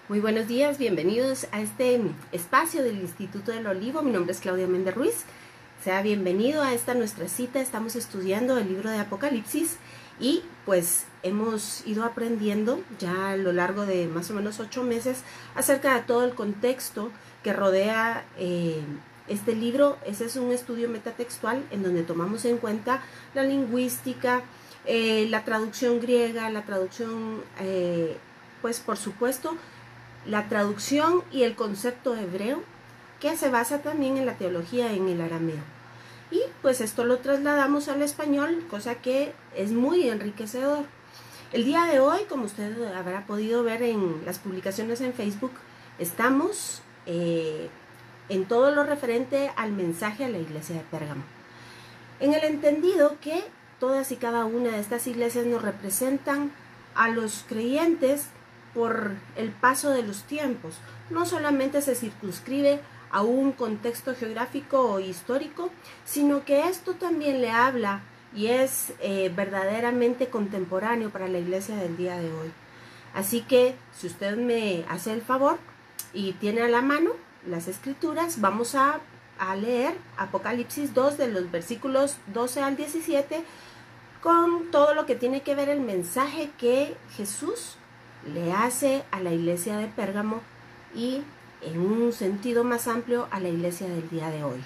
Muy buenos días, bienvenidos a este espacio del Instituto del Olivo. Mi nombre es Claudia Méndez Ruiz. Sea bienvenido a esta nuestra cita. Estamos estudiando el libro de Apocalipsis y pues hemos ido aprendiendo ya a lo largo de más o menos 8 meses acerca de todo el contexto que rodea este libro. Ese es un estudio metatextual en donde tomamos en cuenta la lingüística, la traducción griega, la traducción, pues por supuesto, la traducción y el concepto hebreo, que se basa también en la teología en el arameo. Y pues esto lo trasladamos al español, cosa que es muy enriquecedor. El día de hoy, como usted habrá podido ver en las publicaciones en Facebook, estamos en todo lo referente al mensaje a la iglesia de Pérgamo. En el entendido que todas y cada una de estas iglesias nos representan a los creyentes por el paso de los tiempos. No solamente se circunscribe a un contexto geográfico o histórico, sino que esto también le habla y es verdaderamente contemporáneo para la iglesia del día de hoy. Así que, si usted me hace el favor y tiene a la mano las escrituras, vamos a leer Apocalipsis 2 de los versículos 12 al 17 con todo lo que tiene que ver el mensaje que Jesús le hace a la iglesia de Pérgamo y en un sentido más amplio a la iglesia del día de hoy.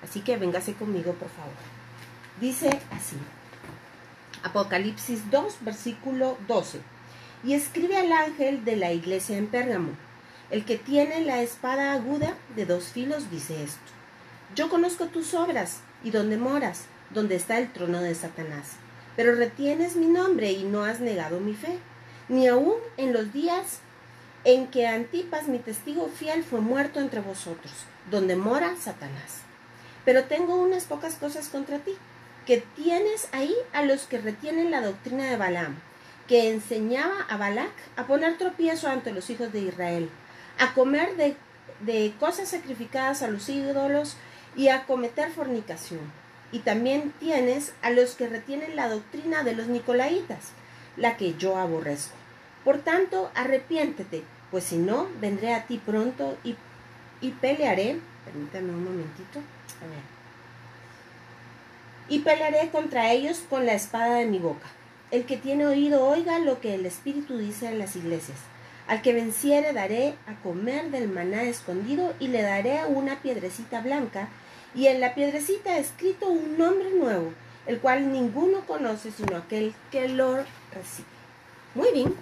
Así que véngase conmigo, por favor. Dice así, Apocalipsis 2, versículo 12. Y escribe al ángel de la iglesia en Pérgamo, el que tiene la espada aguda de 2 filos, dice esto. Yo conozco tus obras y dónde moras, donde está el trono de Satanás, pero retienes mi nombre y no has negado mi fe, ni aun en los días en que Antipas, mi testigo fiel, fue muerto entre vosotros, donde mora Satanás. Pero tengo unas pocas cosas contra ti, que tienes ahí a los que retienen la doctrina de Balaam, que enseñaba a Balac a poner tropiezo ante los hijos de Israel, a comer de cosas sacrificadas a los ídolos y a cometer fornicación. Y también tienes a los que retienen la doctrina de los nicolaitas, la que yo aborrezco. Por tanto, arrepiéntete, pues si no, vendré a ti pronto y pelearé. Permítame un momentito. A ver. Y pelearé contra ellos con la espada de mi boca. El que tiene oído, oiga lo que el Espíritu dice a las iglesias. Al que venciere daré a comer del maná escondido y le daré una piedrecita blanca, y en la piedrecita escrito un nombre nuevo, el cual ninguno conoce sino aquel que lo recibe. Muy bien.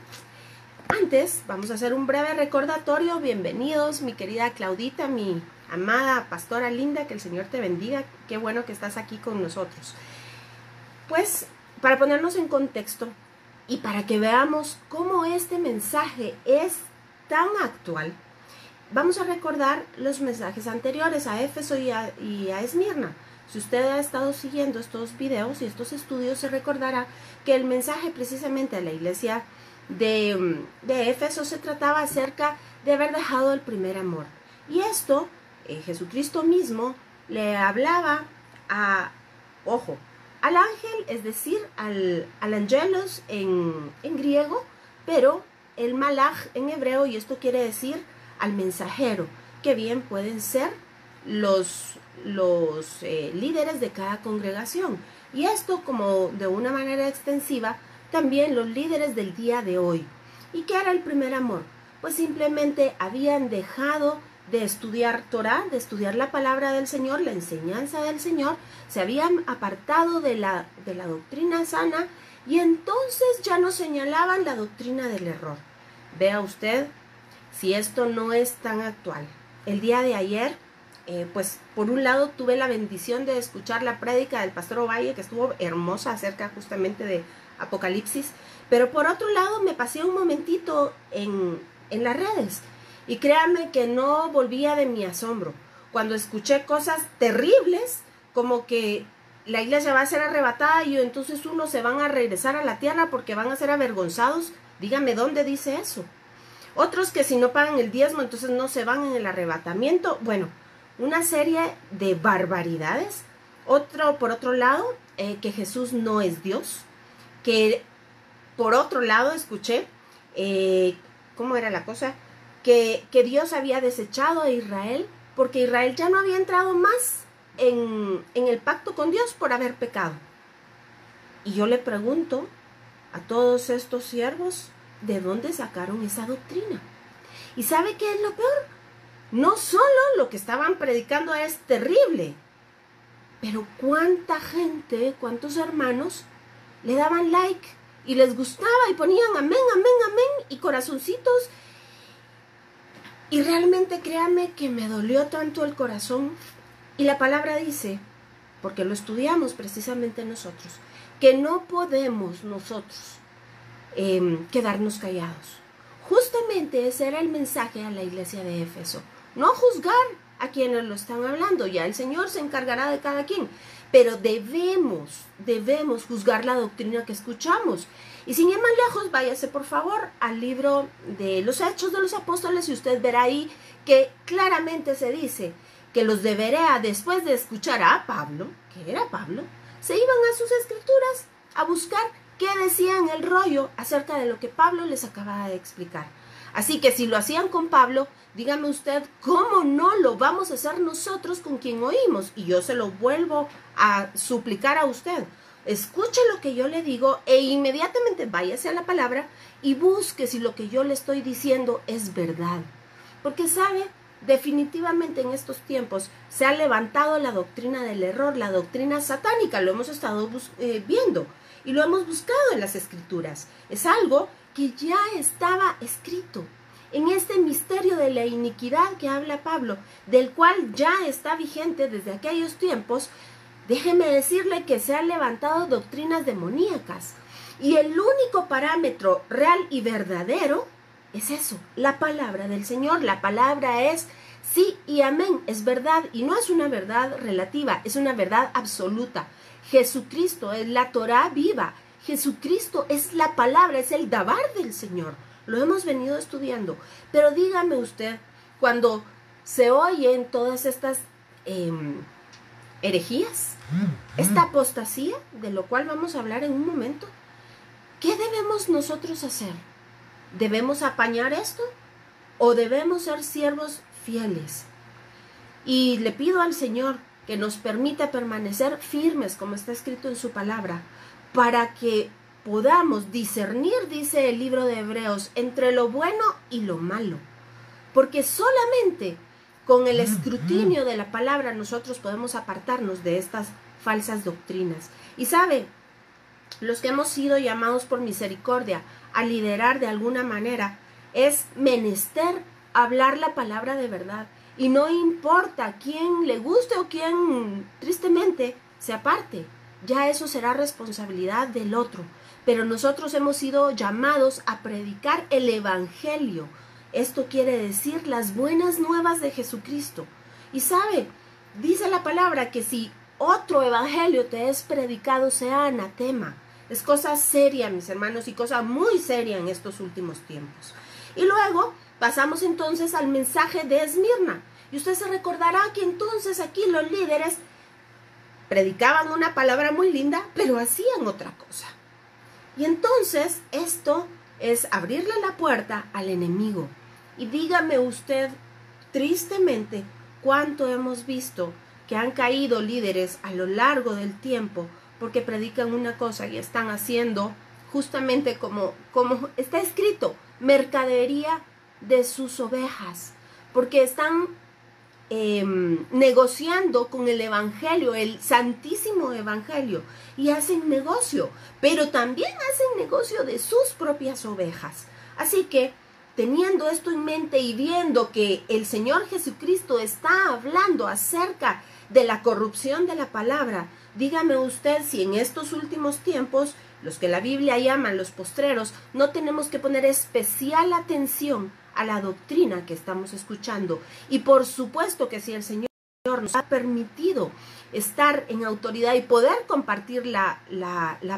Antes, vamos a hacer un breve recordatorio. Bienvenidos, mi querida Claudita, mi amada pastora linda, que el Señor te bendiga. Qué bueno que estás aquí con nosotros. Pues, para ponernos en contexto y para que veamos cómo este mensaje es tan actual, vamos a recordar los mensajes anteriores a Éfeso y a Esmirna. Si usted ha estado siguiendo estos videos y estos estudios, se recordará que el mensaje precisamente a la iglesia de Éfeso se trataba acerca de haber dejado el primer amor. Y esto, Jesucristo mismo le hablaba al ángel, es decir, al angelos en griego, pero el malach en hebreo, y esto quiere decir al mensajero, que bien pueden ser los líderes de cada congregación. Y esto, como de una manera extensiva, también los líderes del día de hoy. ¿Y qué era el primer amor? Pues simplemente habían dejado de estudiar Torah, de estudiar la palabra del Señor, la enseñanza del Señor, se habían apartado de la doctrina sana y entonces ya no señalaban la doctrina del error. Vea usted si esto no es tan actual. El día de ayer, pues por un lado tuve la bendición de escuchar la prédica del pastor Ovalle, que estuvo hermosa acerca justamente de Apocalipsis, pero por otro lado me pasé un momentito en las redes y créanme que no volvía de mi asombro cuando escuché cosas terribles como que la iglesia va a ser arrebatada y entonces unos se van a regresar a la tierra porque van a ser avergonzados. Dígame dónde dice eso. Otros que si no pagan el diezmo entonces no se van en el arrebatamiento. Bueno, una serie de barbaridades. Por otro lado, que Jesús no es Dios, que por otro lado escuché, ¿cómo era la cosa? que Dios había desechado a Israel, porque Israel ya no había entrado más en el pacto con Dios por haber pecado. Y yo le pregunto a todos estos siervos, ¿de dónde sacaron esa doctrina? ¿Y sabe qué es lo peor? No solo lo que estaban predicando es terrible, pero cuánta gente, cuántos hermanos le daban like y les gustaba y ponían amén, amén, amén y corazoncitos. Y realmente créame que me dolió tanto el corazón. Y la palabra dice, porque lo estudiamos precisamente nosotros, que no podemos nosotros quedarnos callados. Justamente ese era el mensaje a la iglesia de Éfeso. No juzgar a quienes lo están hablando, ya el Señor se encargará de cada quien, pero debemos juzgar la doctrina que escuchamos. Y sin ir más lejos, váyase por favor al libro de los Hechos de los Apóstoles y usted verá ahí que claramente se dice que los de Berea, después de escuchar a Pablo, que era Pablo, se iban a sus escrituras a buscar qué decía en el rollo acerca de lo que Pablo les acababa de explicar. Así que si lo hacían con Pablo, dígame usted, ¿cómo no lo vamos a hacer nosotros con quien oímos? Y yo se lo vuelvo a suplicar a usted. Escuche lo que yo le digo e inmediatamente váyase a la palabra y busque si lo que yo le estoy diciendo es verdad. Porque sabe, definitivamente en estos tiempos se ha levantado la doctrina del error, la doctrina satánica, lo hemos estado viendo y lo hemos buscado en las escrituras. Es algo que ya estaba escrito en este misterio de la iniquidad que habla Pablo, del cual ya está vigente desde aquellos tiempos. Déjeme decirle que se han levantado doctrinas demoníacas y el único parámetro real y verdadero es eso, la palabra del Señor. La palabra es sí y amén, es verdad y no es una verdad relativa, es una verdad absoluta. Jesucristo es la Torá viva, Jesucristo es la palabra, es el dabar del Señor. Lo hemos venido estudiando, pero dígame usted, cuando se oyen todas estas herejías, esta apostasía, de lo cual vamos a hablar en un momento, ¿qué debemos nosotros hacer? ¿Debemos apañar esto o debemos ser siervos fieles? Y le pido al Señor que nos permita permanecer firmes, como está escrito en su palabra, para que podamos discernir, dice el libro de Hebreos, entre lo bueno y lo malo. Porque solamente con el escrutinio de la palabra nosotros podemos apartarnos de estas falsas doctrinas. Y sabe, los que hemos sido llamados por misericordia a liderar de alguna manera, es menester hablar la palabra de verdad. Y no importa quién le guste o quién tristemente se aparte, ya eso será responsabilidad del otro. Pero nosotros hemos sido llamados a predicar el evangelio. Esto quiere decir las buenas nuevas de Jesucristo. Y sabe, dice la palabra que si otro evangelio te es predicado, sea anatema. Es cosa seria, mis hermanos, y cosa muy seria en estos últimos tiempos. Y luego pasamos entonces al mensaje de Esmirna. Y usted se recordará que entonces aquí los líderes predicaban una palabra muy linda, pero hacían otra cosa. Y entonces esto es abrirle la puerta al enemigo. Y dígame usted, tristemente, cuánto hemos visto que han caído líderes a lo largo del tiempo porque predican una cosa y están haciendo justamente como está escrito, mercadería de sus ovejas, porque están negociando con el evangelio, el santísimo evangelio, y hacen negocio, pero también hacen negocio de sus propias ovejas. Así que, teniendo esto en mente y viendo que el Señor Jesucristo está hablando acerca de la corrupción de la palabra, dígame usted si en estos últimos tiempos, los que la Biblia llaman los postreros, no tenemos que poner especial atención a la doctrina que estamos escuchando. Y por supuesto que si el Señor nos ha permitido estar en autoridad y poder compartir la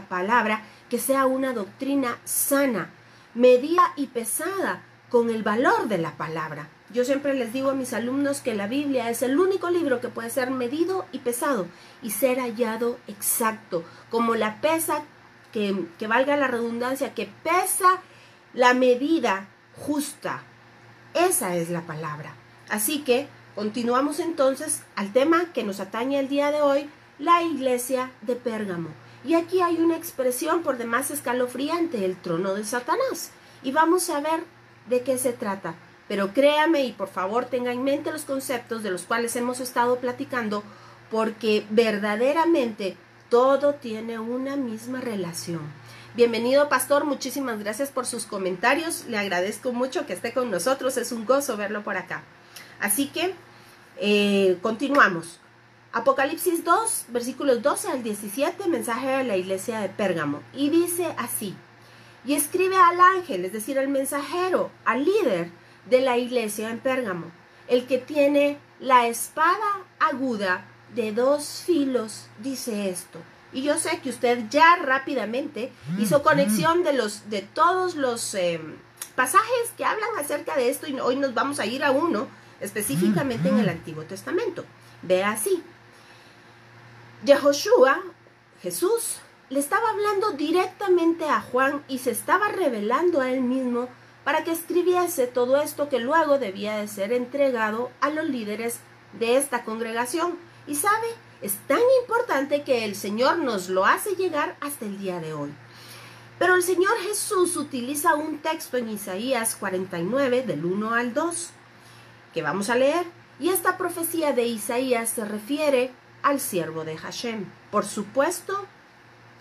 palabra, que sea una doctrina sana, medida y pesada con el valor de la palabra. Yo siempre les digo a mis alumnos que la Biblia es el único libro que puede ser medido y pesado y ser hallado exacto, como la pesa, que valga la redundancia, que pesa la medida justa Esa es la palabra. Así que continuamos entonces al tema que nos atañe el día de hoy, la iglesia de Pérgamo. Y aquí hay una expresión por demás escalofriante, el trono de Satanás. Y vamos a ver de qué se trata. Pero créame y por favor tenga en mente los conceptos de los cuales hemos estado platicando, porque verdaderamente todo tiene una misma relación. Bienvenido, pastor, muchísimas gracias por sus comentarios, le agradezco mucho que esté con nosotros, es un gozo verlo por acá. Así que continuamos. Apocalipsis 2, versículos 12 al 17, mensaje de la iglesia de Pérgamo, y dice así: y escribe al ángel, es decir, al mensajero, al líder de la iglesia en Pérgamo, el que tiene la espada aguda de 2 filos, dice esto. Y yo sé que usted ya rápidamente hizo conexión de todos los pasajes que hablan acerca de esto, y hoy nos vamos a ir a uno específicamente en el Antiguo Testamento. Vea así: Yehoshua, Jesús, le estaba hablando directamente a Juan y se estaba revelando a él mismo para que escribiese todo esto que luego debía de ser entregado a los líderes de esta congregación. Y sabe, es tan importante que el Señor nos lo hace llegar hasta el día de hoy. Pero el Señor Jesús utiliza un texto en Isaías 49, del 1 al 2, que vamos a leer. Y esta profecía de Isaías se refiere al siervo de Hashem, por supuesto,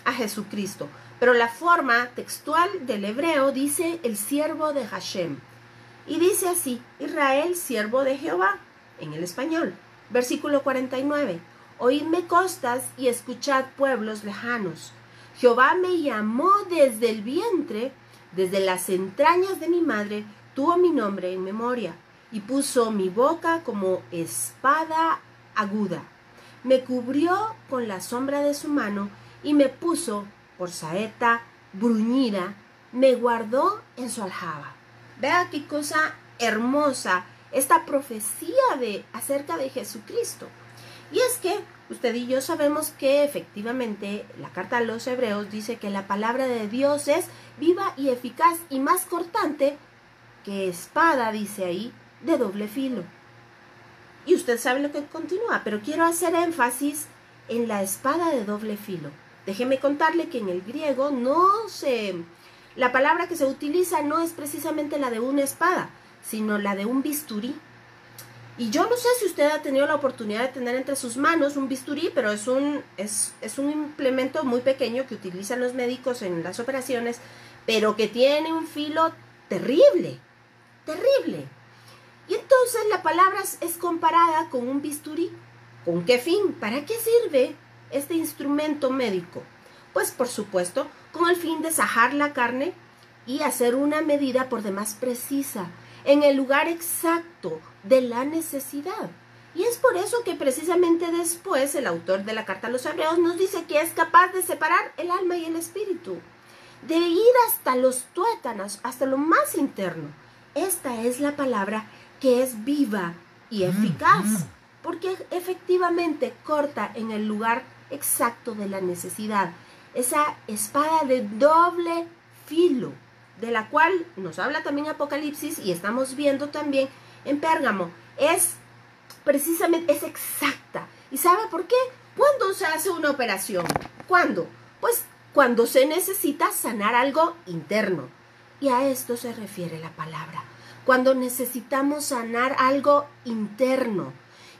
a Jesucristo. Pero la forma textual del hebreo dice el siervo de Hashem. Y dice así: Israel, siervo de Jehová, en el español. Versículo 49. Oídme costas y escuchad pueblos lejanos. Jehová me llamó desde el vientre, desde las entrañas de mi madre, tuvo mi nombre en memoria, y puso mi boca como espada aguda. Me cubrió con la sombra de su mano, y me puso por saeta bruñida, me guardó en su aljaba. Vea qué cosa hermosa esta profecía acerca de Jesucristo. Y es que usted y yo sabemos que efectivamente la carta a los hebreos dice que la palabra de Dios es viva y eficaz y más cortante que espada, dice ahí, de doble filo. Y usted sabe lo que continúa, pero quiero hacer énfasis en la espada de doble filo. Déjeme contarle que en el griego la palabra que se utiliza no es precisamente la de una espada, sino la de un bisturí. Y yo no sé si usted ha tenido la oportunidad de tener entre sus manos un bisturí, pero es un implemento muy pequeño que utilizan los médicos en las operaciones, pero que tiene un filo terrible, terrible. Y entonces la palabra es comparada con un bisturí. ¿Con qué fin? ¿Para qué sirve este instrumento médico? Pues por supuesto con el fin de sajar la carne y hacer una medida por demás precisa en el lugar exacto de la necesidad. Y es por eso que precisamente después el autor de la carta a los hebreos nos dice que es capaz de separar el alma y el espíritu, de ir hasta los tuétanos, hasta lo más interno. Esta es la palabra que es viva y eficaz, porque efectivamente corta en el lugar exacto de la necesidad. Esa espada de doble filo, de la cual nos habla también Apocalipsis y estamos viendo también en Pérgamo, es exacta. ¿Y sabe por qué? ¿Cuándo se hace una operación? ¿Cuándo? Pues cuando se necesita sanar algo interno. Y a esto se refiere la palabra. Cuando necesitamos sanar algo interno.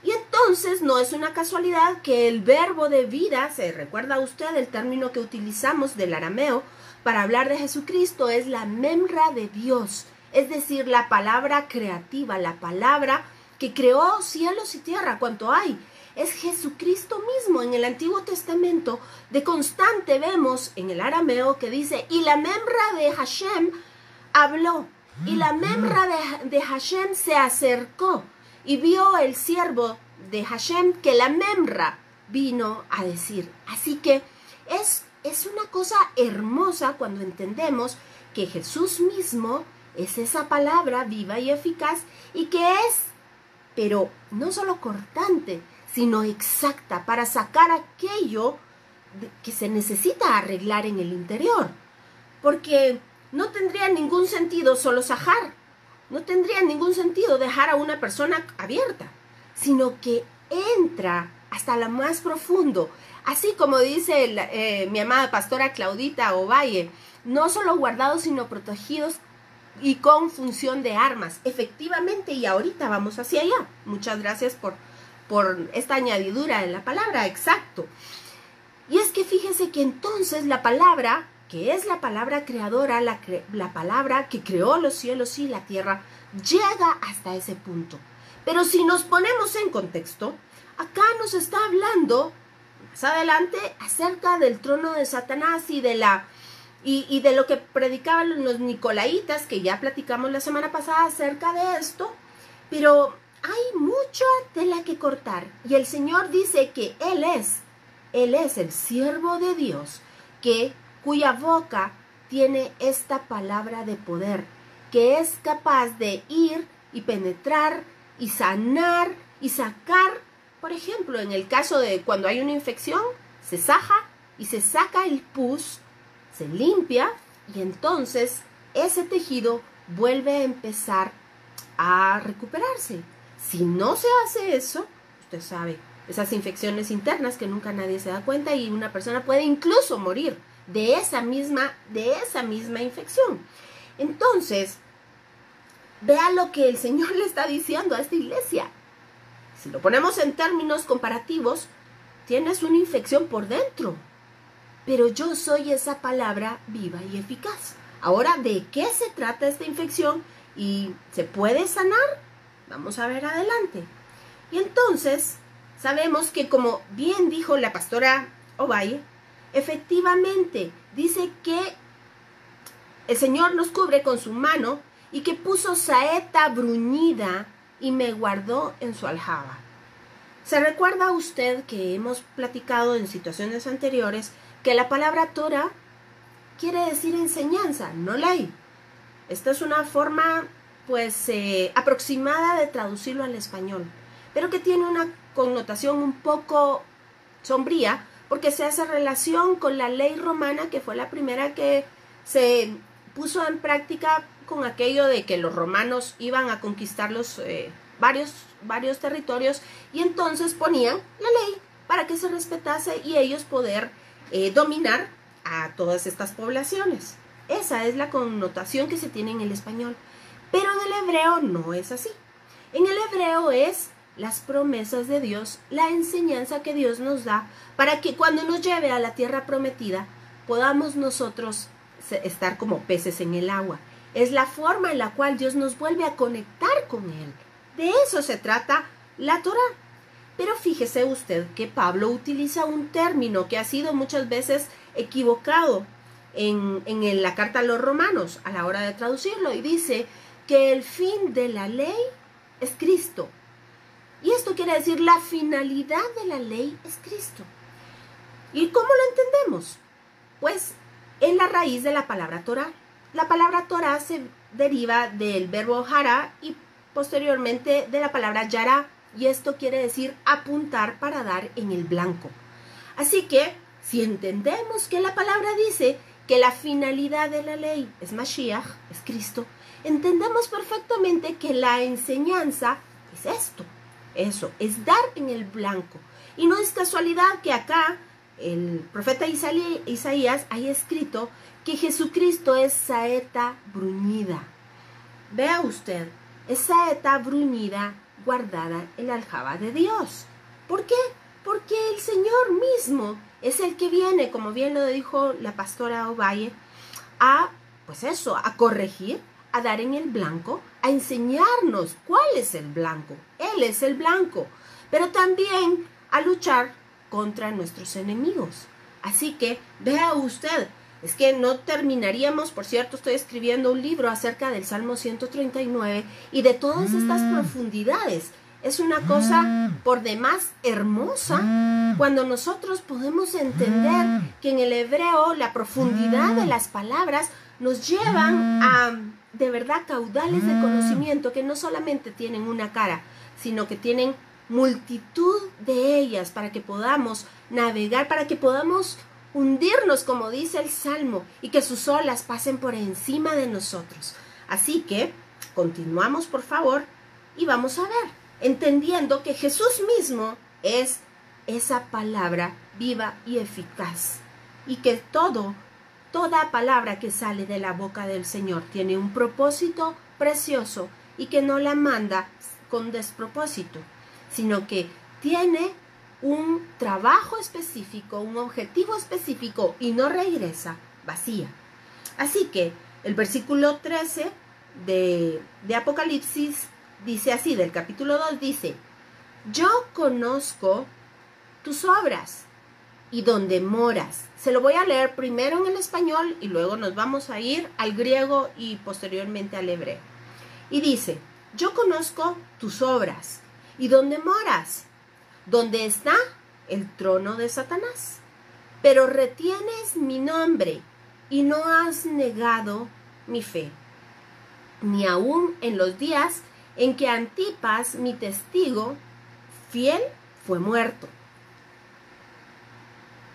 Y entonces no es una casualidad que el verbo de vida, ¿se recuerda usted el término que utilizamos del arameo para hablar de Jesucristo? Es la memra de Dios, es decir, la palabra creativa, la palabra que creó cielos y tierra, cuanto hay. Es Jesucristo mismo. En el Antiguo Testamento de constante vemos en el arameo que dice, y la memra de Hashem habló, y la memra de Hashem se acercó, y vio el siervo de Hashem que la memra vino a decir. Así que es una cosa hermosa cuando entendemos que Jesús mismo es esa palabra viva y eficaz y que es, pero no solo cortante, sino exacta para sacar aquello que se necesita arreglar en el interior. Porque no tendría ningún sentido solo sajar no tendría ningún sentido dejar a una persona abierta, sino que entra hasta lo más profundo. Así como dice mi amada pastora Claudita Ovalle, no solo guardados, sino protegidos y con función de armas. Efectivamente, y ahorita vamos hacia allá. Muchas gracias por esta añadidura en la palabra, exacto. Y es que fíjense que entonces la palabra, que es la palabra creadora, la palabra que creó los cielos y la tierra, llega hasta ese punto. Pero si nos ponemos en contexto, acá nos está hablando más adelante acerca del trono de Satanás y de lo que predicaban los nicolaitas, que ya platicamos la semana pasada acerca de esto, pero hay mucha tela que cortar. Y el Señor dice que Él es el siervo de Dios, cuya boca tiene esta palabra de poder, que es capaz de ir y penetrar y sanar y sacar. Por ejemplo, en el caso de cuando hay una infección, se saja y se saca el pus, se limpia y entonces ese tejido vuelve a empezar a recuperarse. Si no se hace eso, usted sabe, esas infecciones internas que nunca nadie se da cuenta y una persona puede incluso morir de esa misma infección. Entonces, vea lo que el Señor le está diciendo a esta iglesia. Si lo ponemos en términos comparativos, tienes una infección por dentro, pero yo soy esa palabra viva y eficaz. Ahora, ¿de qué se trata esta infección y se puede sanar? Vamos a ver adelante. Y entonces, sabemos que, como bien dijo la pastora Ovalle, efectivamente dice que el Señor nos cubre con su mano y que puso saeta bruñida y me guardó en su aljaba. ¿Se recuerda usted que hemos platicado en situaciones anteriores que la palabra Torah quiere decir enseñanza, no ley? Esta es una forma aproximada de traducirlo al español, pero que tiene una connotación un poco sombría porque se hace relación con la ley romana, que fue la primera que se puso en práctica con aquello de que los romanos iban a conquistar varios territorios y entonces ponían la ley para que se respetase y ellos poder dominar a todas estas poblaciones. Esa es la connotación que se tiene en el español, pero en el hebreo no es así. En el hebreo es las promesas de Dios, la enseñanza que Dios nos da para que cuando nos lleve a la tierra prometida podamos nosotros estar como peces en el agua. Es la forma en la cual Dios nos vuelve a conectar con Él. De eso se trata la Torah. Pero fíjese usted que Pablo utiliza un término que ha sido muchas veces equivocado en la carta a los romanos a la hora de traducirlo, y dice que el fin de la ley es Cristo. Y esto quiere decir la finalidad de la ley es Cristo. ¿Y cómo lo entendemos? Pues en la raíz de la palabra Torah. La palabra Torah se deriva del verbo hará y posteriormente de la palabra yará, y esto quiere decir apuntar para dar en el blanco. Así que, si entendemos que la palabra dice que la finalidad de la ley es Mashiach, es Cristo, entendemos perfectamente que la enseñanza es esto. Eso, es dar en el blanco. Y no es casualidad que acá el profeta Isaías haya escrito que Jesucristo es saeta bruñida. Vea usted, es saeta bruñida guardada en la aljaba de Dios. ¿Por qué? Porque el Señor mismo es el que viene, como bien lo dijo la pastora Ovalle, a corregir, a dar en el blanco, a enseñarnos cuál es el blanco. Él es el blanco, pero también a luchar contra nuestros enemigos. Así que vea usted, es que no terminaríamos. Por cierto, estoy escribiendo un libro acerca del Salmo 139 y de todas estas profundidades. Es una cosa por demás hermosa cuando nosotros podemos entender que en el hebreo la profundidad de las palabras nos llevan a, de verdad, caudales de conocimiento que no solamente tienen una cara, sino que tienen multitud de ellas para que podamos navegar, para que podamos hundirnos, como dice el Salmo, y que sus olas pasen por encima de nosotros. Así que Continuamos, por favor, y vamos a ver, entendiendo que Jesús mismo es esa palabra viva y eficaz, y que toda palabra que sale de la boca del Señor tiene un propósito precioso y que no la manda con despropósito, sino que tiene un trabajo específico, un objetivo específico y no regresa vacía. Así que el versículo 13 de Apocalipsis dice así, del capítulo 2 dice: yo conozco tus obras y donde moras. Se lo voy a leer primero en el español y luego nos vamos a ir al griego y posteriormente al hebreo. Y dice: yo conozco tus obras y donde moras, donde está el trono de Satanás, pero retienes mi nombre y no has negado mi fe, ni aun en los días en que Antipas, mi testigo fiel, fue muerto.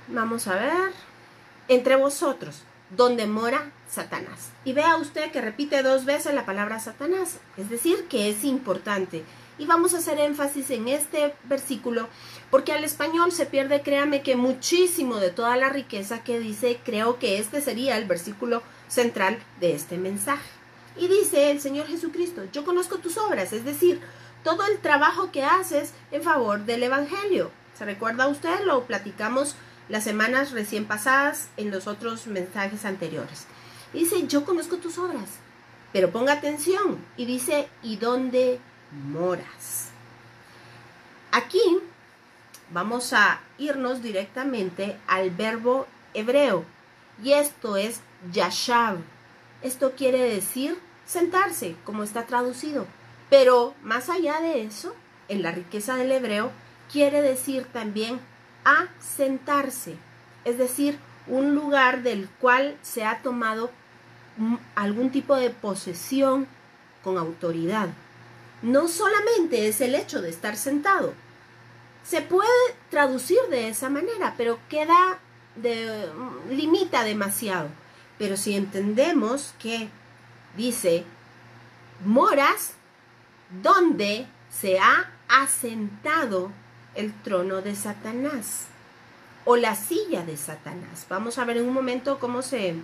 Vamos a ver, entre vosotros, donde mora Satanás. Y vea usted que repite 2 veces la palabra Satanás, es decir, que es importante. Y vamos a hacer énfasis en este versículo, porque al español se pierde, créame que muchísimo de toda la riqueza que dice. Creo que este sería el versículo central de este mensaje. Y dice el Señor Jesucristo: yo conozco tus obras, es decir, todo el trabajo que haces en favor del Evangelio. ¿Se recuerda usted? Lo platicamos las semanas recién pasadas en los otros mensajes anteriores. Y dice: yo conozco tus obras, pero ponga atención, y dice: ¿y dónde moras? Aquí vamos a irnos directamente al verbo hebreo, y esto es yashav. Esto quiere decir sentarse, como está traducido, pero más allá de eso, en la riqueza del hebreo, quiere decir también a sentarse, es decir, un lugar del cual se ha tomado algún tipo de posesión con autoridad. No solamente es el hecho de estar sentado, se puede traducir de esa manera, pero limita demasiado. Pero si entendemos que dice moras donde se ha asentado el trono de Satanás o la silla de Satanás. Vamos a ver en un momento cómo se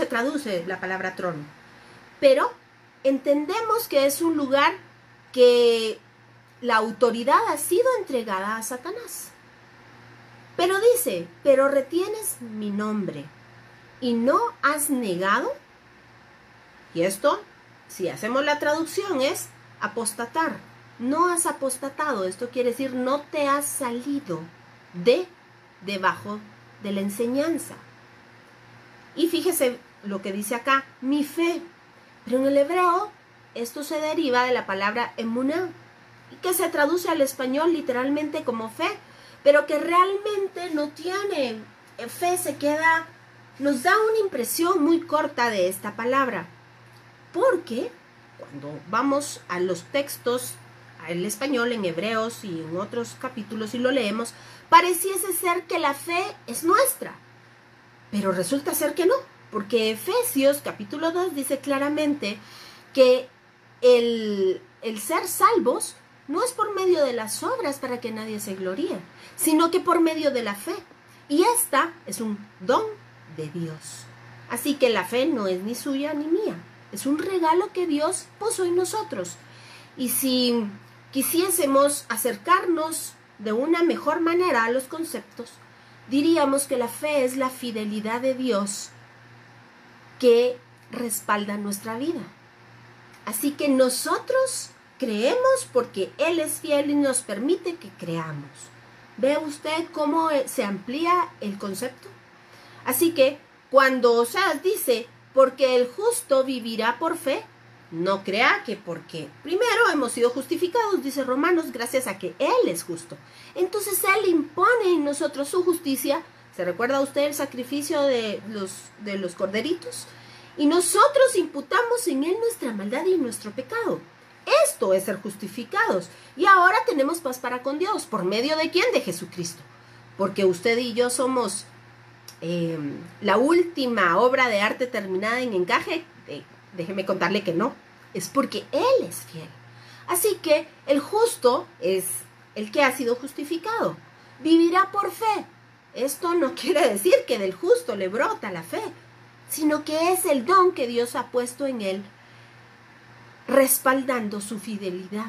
traduce la palabra trono. Pero entendemos que es un lugar que la autoridad ha sido entregada a Satanás. Pero dice: pero retienes mi nombre y no has negado. Y esto, si hacemos la traducción, es apostatar. No has apostatado. Esto quiere decir no te has salido debajo de la enseñanza. Y fíjese lo que dice acá: mi fe. Pero en el hebreo esto se deriva de la palabra emuná, que se traduce al español literalmente como fe, pero que realmente no tiene fe. Nos da una impresión muy corta de esta palabra, porque cuando vamos a los textos, al español, en Hebreos y en otros capítulos, y lo leemos, pareciese ser que la fe es nuestra, pero resulta ser que no, porque Efesios capítulo 2 dice claramente que el ser salvos no es por medio de las obras para que nadie se gloríe, sino que por medio de la fe. Y esta es un don de Dios. Así que la fe no es ni suya ni mía. Es un regalo que Dios puso en nosotros. Y si quisiésemos acercarnos de una mejor manera a los conceptos, diríamos que la fe es la fidelidad de Dios que respalda nuestra vida. Así que nosotros creemos porque Él es fiel y nos permite que creamos. ¿Ve usted cómo se amplía el concepto? Así que cuando Oseas dice: porque el justo vivirá por fe, no crea que porque primero hemos sido justificados, dice Romanos, gracias a que Él es justo. Entonces Él impone en nosotros su justicia. ¿Se recuerda usted el sacrificio de los corderitos? Y nosotros imputamos en Él nuestra maldad y nuestro pecado. Esto es ser justificados. Y ahora tenemos paz para con Dios. ¿Por medio de quién? De Jesucristo. Porque usted y yo somos la última obra de arte terminada en encaje déjeme contarle que no, es porque Él es fiel. Así que el justo es el que ha sido justificado. Vivirá por fe. Esto no quiere decir que del justo le brota la fe, sino que es el don que Dios ha puesto en él, respaldando su fidelidad.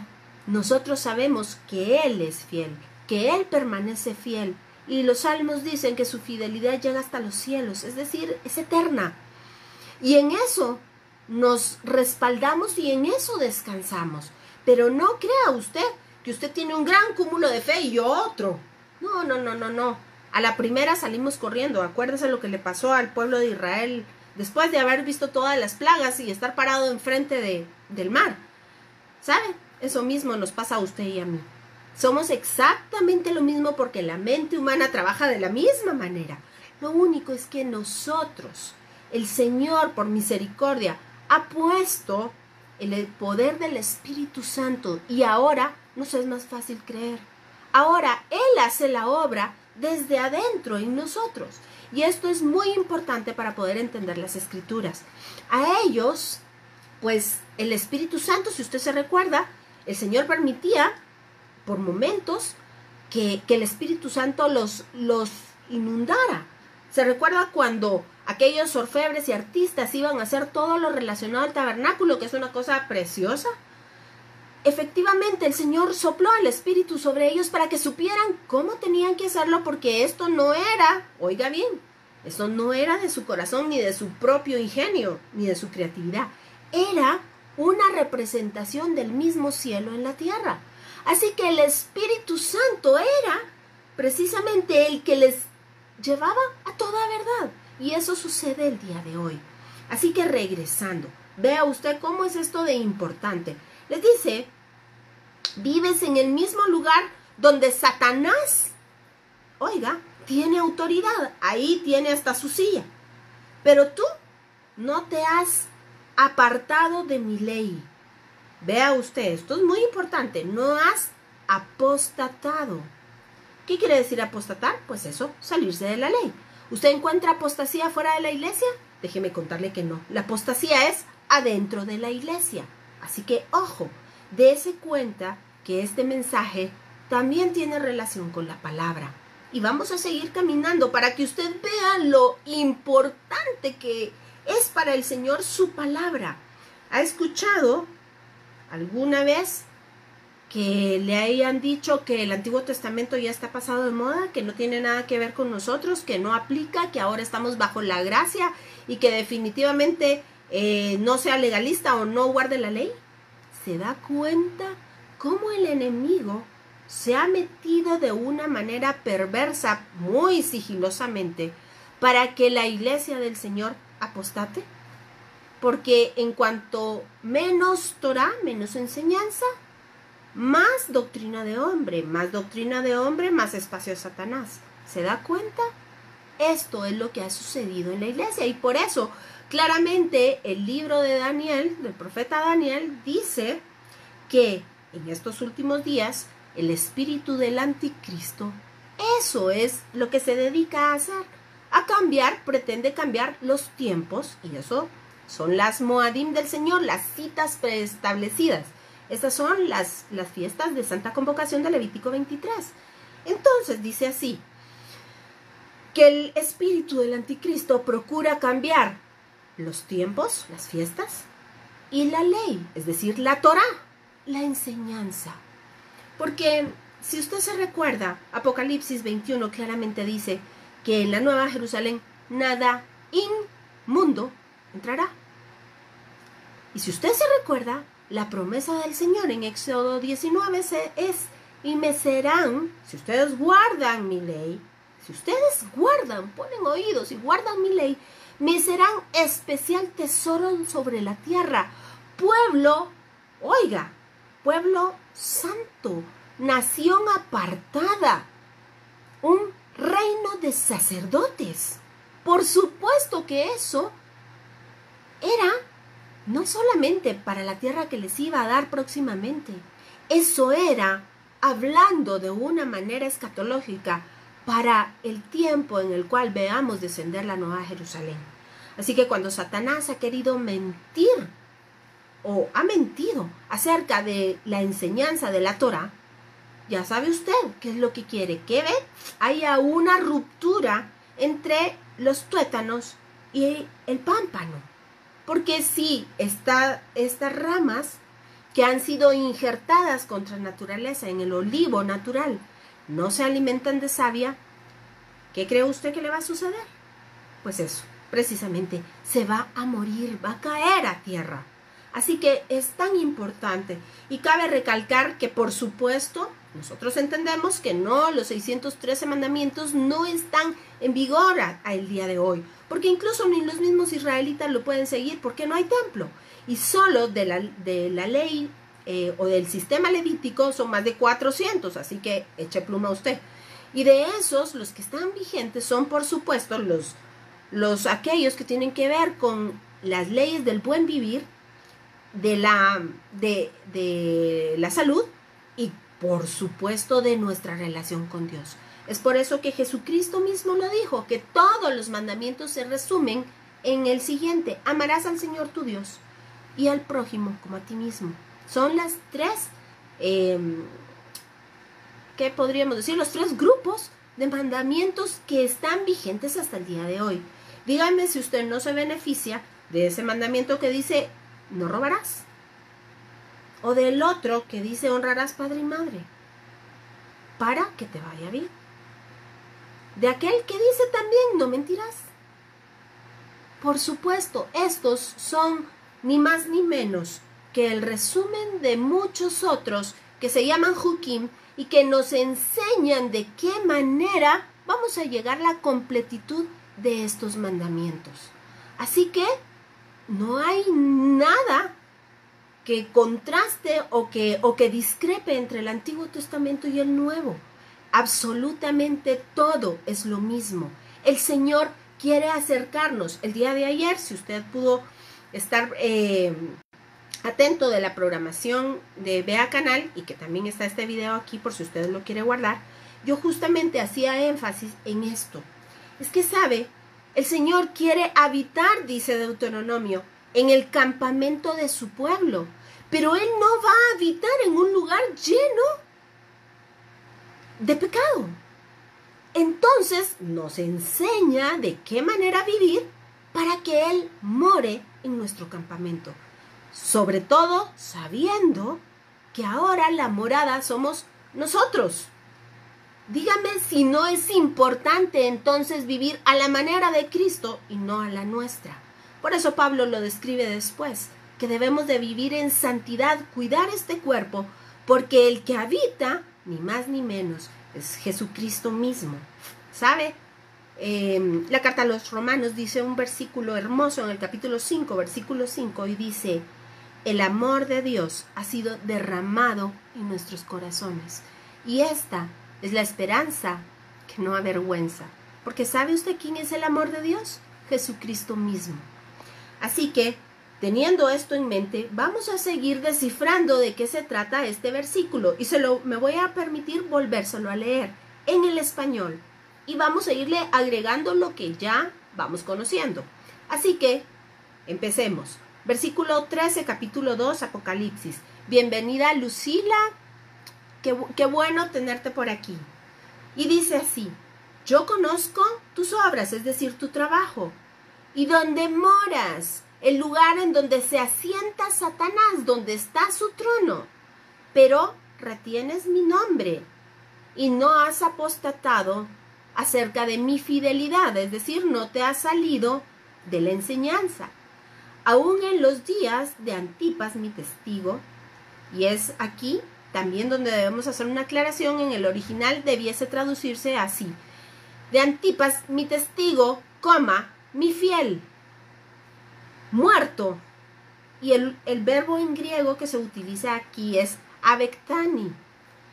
Nosotros sabemos que Él es fiel, que Él permanece fiel, y los salmos dicen que su fidelidad llega hasta los cielos, es decir, es eterna. Y en eso nos respaldamos y en eso descansamos. Pero no crea usted que usted tiene un gran cúmulo de fe y yo otro. No, no, no, no, no. A la primera salimos corriendo. Acuérdese lo que le pasó al pueblo de Israel después de haber visto todas las plagas y estar parado enfrente del mar. ¿Sabe? Eso mismo nos pasa a usted y a mí. Somos exactamente lo mismo porque la mente humana trabaja de la misma manera. Lo único es que nosotros, el Señor por misericordia, ha puesto el poder del Espíritu Santo y ahora nos es más fácil creer. Ahora Él hace la obra desde adentro en nosotros. Y esto es muy importante para poder entender las Escrituras. A ellos, pues el Espíritu Santo, si usted se recuerda, el Señor permitía por momentos que el Espíritu Santo los inundara. ¿Se recuerda cuando aquellos orfebres y artistas iban a hacer todo lo relacionado al tabernáculo, que es una cosa preciosa? Efectivamente, el Señor sopló al Espíritu sobre ellos para que supieran cómo tenían que hacerlo, porque esto no era, oiga bien, esto no era de su corazón, ni de su propio ingenio, ni de su creatividad. Era una representación del mismo cielo en la tierra. Así que el Espíritu Santo era precisamente el que les llevaba a toda verdad. Y eso sucede el día de hoy. Así que regresando, vea usted cómo es esto de importante. Les dice, vives en el mismo lugar donde Satanás, oiga, tiene autoridad. Ahí tiene hasta su silla. Pero tú no te has apartado de mi ley. Vea usted, esto es muy importante. No has apostatado. ¿Qué quiere decir apostatar? Pues eso, salirse de la ley. ¿Usted encuentra apostasía fuera de la iglesia? Déjeme contarle que no. La apostasía es adentro de la iglesia. Así que, ojo, dése cuenta que este mensaje también tiene relación con la palabra. Y vamos a seguir caminando para que usted vea lo importante que es para el Señor su palabra. ¿Ha escuchado alguna vez que le hayan dicho que el Antiguo Testamento ya está pasado de moda, que no tiene nada que ver con nosotros, que no aplica, que ahora estamos bajo la gracia y que definitivamente no sea legalista o no guarde la ley? ¿Se da cuenta cómo el enemigo se ha metido de una manera perversa, muy sigilosamente, para que la iglesia del Señor apostate? Porque en cuanto menos Torah, menos enseñanza, más doctrina de hombre, más espacio a Satanás. ¿Se da cuenta? Esto es lo que ha sucedido en la iglesia y por eso claramente el libro de Daniel, del profeta Daniel, dice que en estos últimos días el espíritu del anticristo, eso es lo que se dedica a hacer, a cambiar, pretende cambiar los tiempos, y eso son las Moadim del Señor, las citas preestablecidas. Estas son las fiestas de Santa Convocación de Levítico 23. Entonces dice así, que el espíritu del anticristo procura cambiar los tiempos, las fiestas, y la ley, es decir, la Torá, la enseñanza. Porque si usted se recuerda, Apocalipsis 21 claramente dice que en la Nueva Jerusalén nada inmundo entrará. Y si usted se recuerda, la promesa del Señor en Éxodo 19 es, y me serán, si ustedes guardan mi ley, si ustedes guardan, ponen oídos y guardan mi ley, me serán especial tesoro sobre la tierra, pueblo, oiga, pueblo santo, nación apartada, un reino de sacerdotes. Por supuesto que eso era no solamente para la tierra que les iba a dar próximamente, eso era hablando de una manera escatológica para el tiempo en el cual veamos descender la Nueva Jerusalén. Así que cuando Satanás ha querido mentir o ha mentido acerca de la enseñanza de la Torá, ya sabe usted qué es lo que quiere, que haya una ruptura entre los tuétanos y el pámpano. Porque si estas ramas que han sido injertadas contra naturaleza en el olivo natural no se alimentan de savia, ¿qué cree usted que le va a suceder? Pues eso, precisamente, se va a morir, va a caer a tierra. Así que es tan importante y cabe recalcar que, por supuesto, nosotros entendemos que no, los 613 mandamientos no están en vigor al día de hoy, porque incluso ni los mismos israelitas lo pueden seguir porque no hay templo. Y solo de la ley o del sistema levítico son más de 400, así que eche pluma usted. Y de esos, los que están vigentes son, por supuesto, aquellos que tienen que ver con las leyes del buen vivir, de la salud y, por supuesto, de nuestra relación con Dios. Es por eso que Jesucristo mismo lo dijo, que todos los mandamientos se resumen en el siguiente: amarás al Señor tu Dios y al prójimo como a ti mismo. Son las tres, ¿qué podríamos decir? Los tres grupos de mandamientos que están vigentes hasta el día de hoy. Dígame si usted no se beneficia de ese mandamiento que dice no robarás, o del otro que dice honrarás padre y madre, para que te vaya bien, de aquel que dice también no mentirás. Por supuesto, estos son ni más ni menos que el resumen de muchos otros que se llaman Hukim y que nos enseñan de qué manera vamos a llegar a la completitud de estos mandamientos. Así que no hay nada que contraste o que discrepe entre el Antiguo Testamento y el Nuevo. Absolutamente todo es lo mismo. El Señor quiere acercarnos. El día de ayer, si usted pudo estar atento de la programación de Vea Canal, y que también está este video aquí por si usted lo quiere guardar, yo justamente hacía énfasis en esto. Es que sabe, el Señor quiere habitar, dice Deuteronomio, en el campamento de su pueblo, pero Él no va a habitar en un lugar lleno de pecado. Entonces nos enseña de qué manera vivir para que Él more en nuestro campamento. Sobre todo sabiendo que ahora la morada somos nosotros. Dígame si no es importante entonces vivir a la manera de Cristo y no a la nuestra. Por eso Pablo lo describe después, que debemos de vivir en santidad, cuidar este cuerpo, porque el que habita, ni más ni menos, es Jesucristo mismo. ¿Sabe? La carta a los Romanos dice un versículo hermoso en el capítulo 5, versículo 5, y dice: el amor de Dios ha sido derramado en nuestros corazones. Y esta es la esperanza que no avergüenza. Porque ¿sabe usted quién es el amor de Dios? Jesucristo mismo. Así que, teniendo esto en mente, vamos a seguir descifrando de qué se trata este versículo. Y me voy a permitir volvérselo a leer en el español. Y vamos a irle agregando lo que ya vamos conociendo. Así que, empecemos. Versículo 13, capítulo 2, Apocalipsis. Bienvenida, Lucila. Qué bueno tenerte por aquí. Y dice así: yo conozco tus obras, es decir, tu trabajo, y donde moras, el lugar en donde se asienta Satanás, donde está su trono. Pero retienes mi nombre y no has apostatado acerca de mi fidelidad, es decir, no te has salido de la enseñanza. Aún en los días de Antipas, mi testigo, y es aquí también donde debemos hacer una aclaración, en el original debiese traducirse así: de Antipas, mi testigo, mi fiel, muerto. Y el verbo en griego que se utiliza aquí es avektani.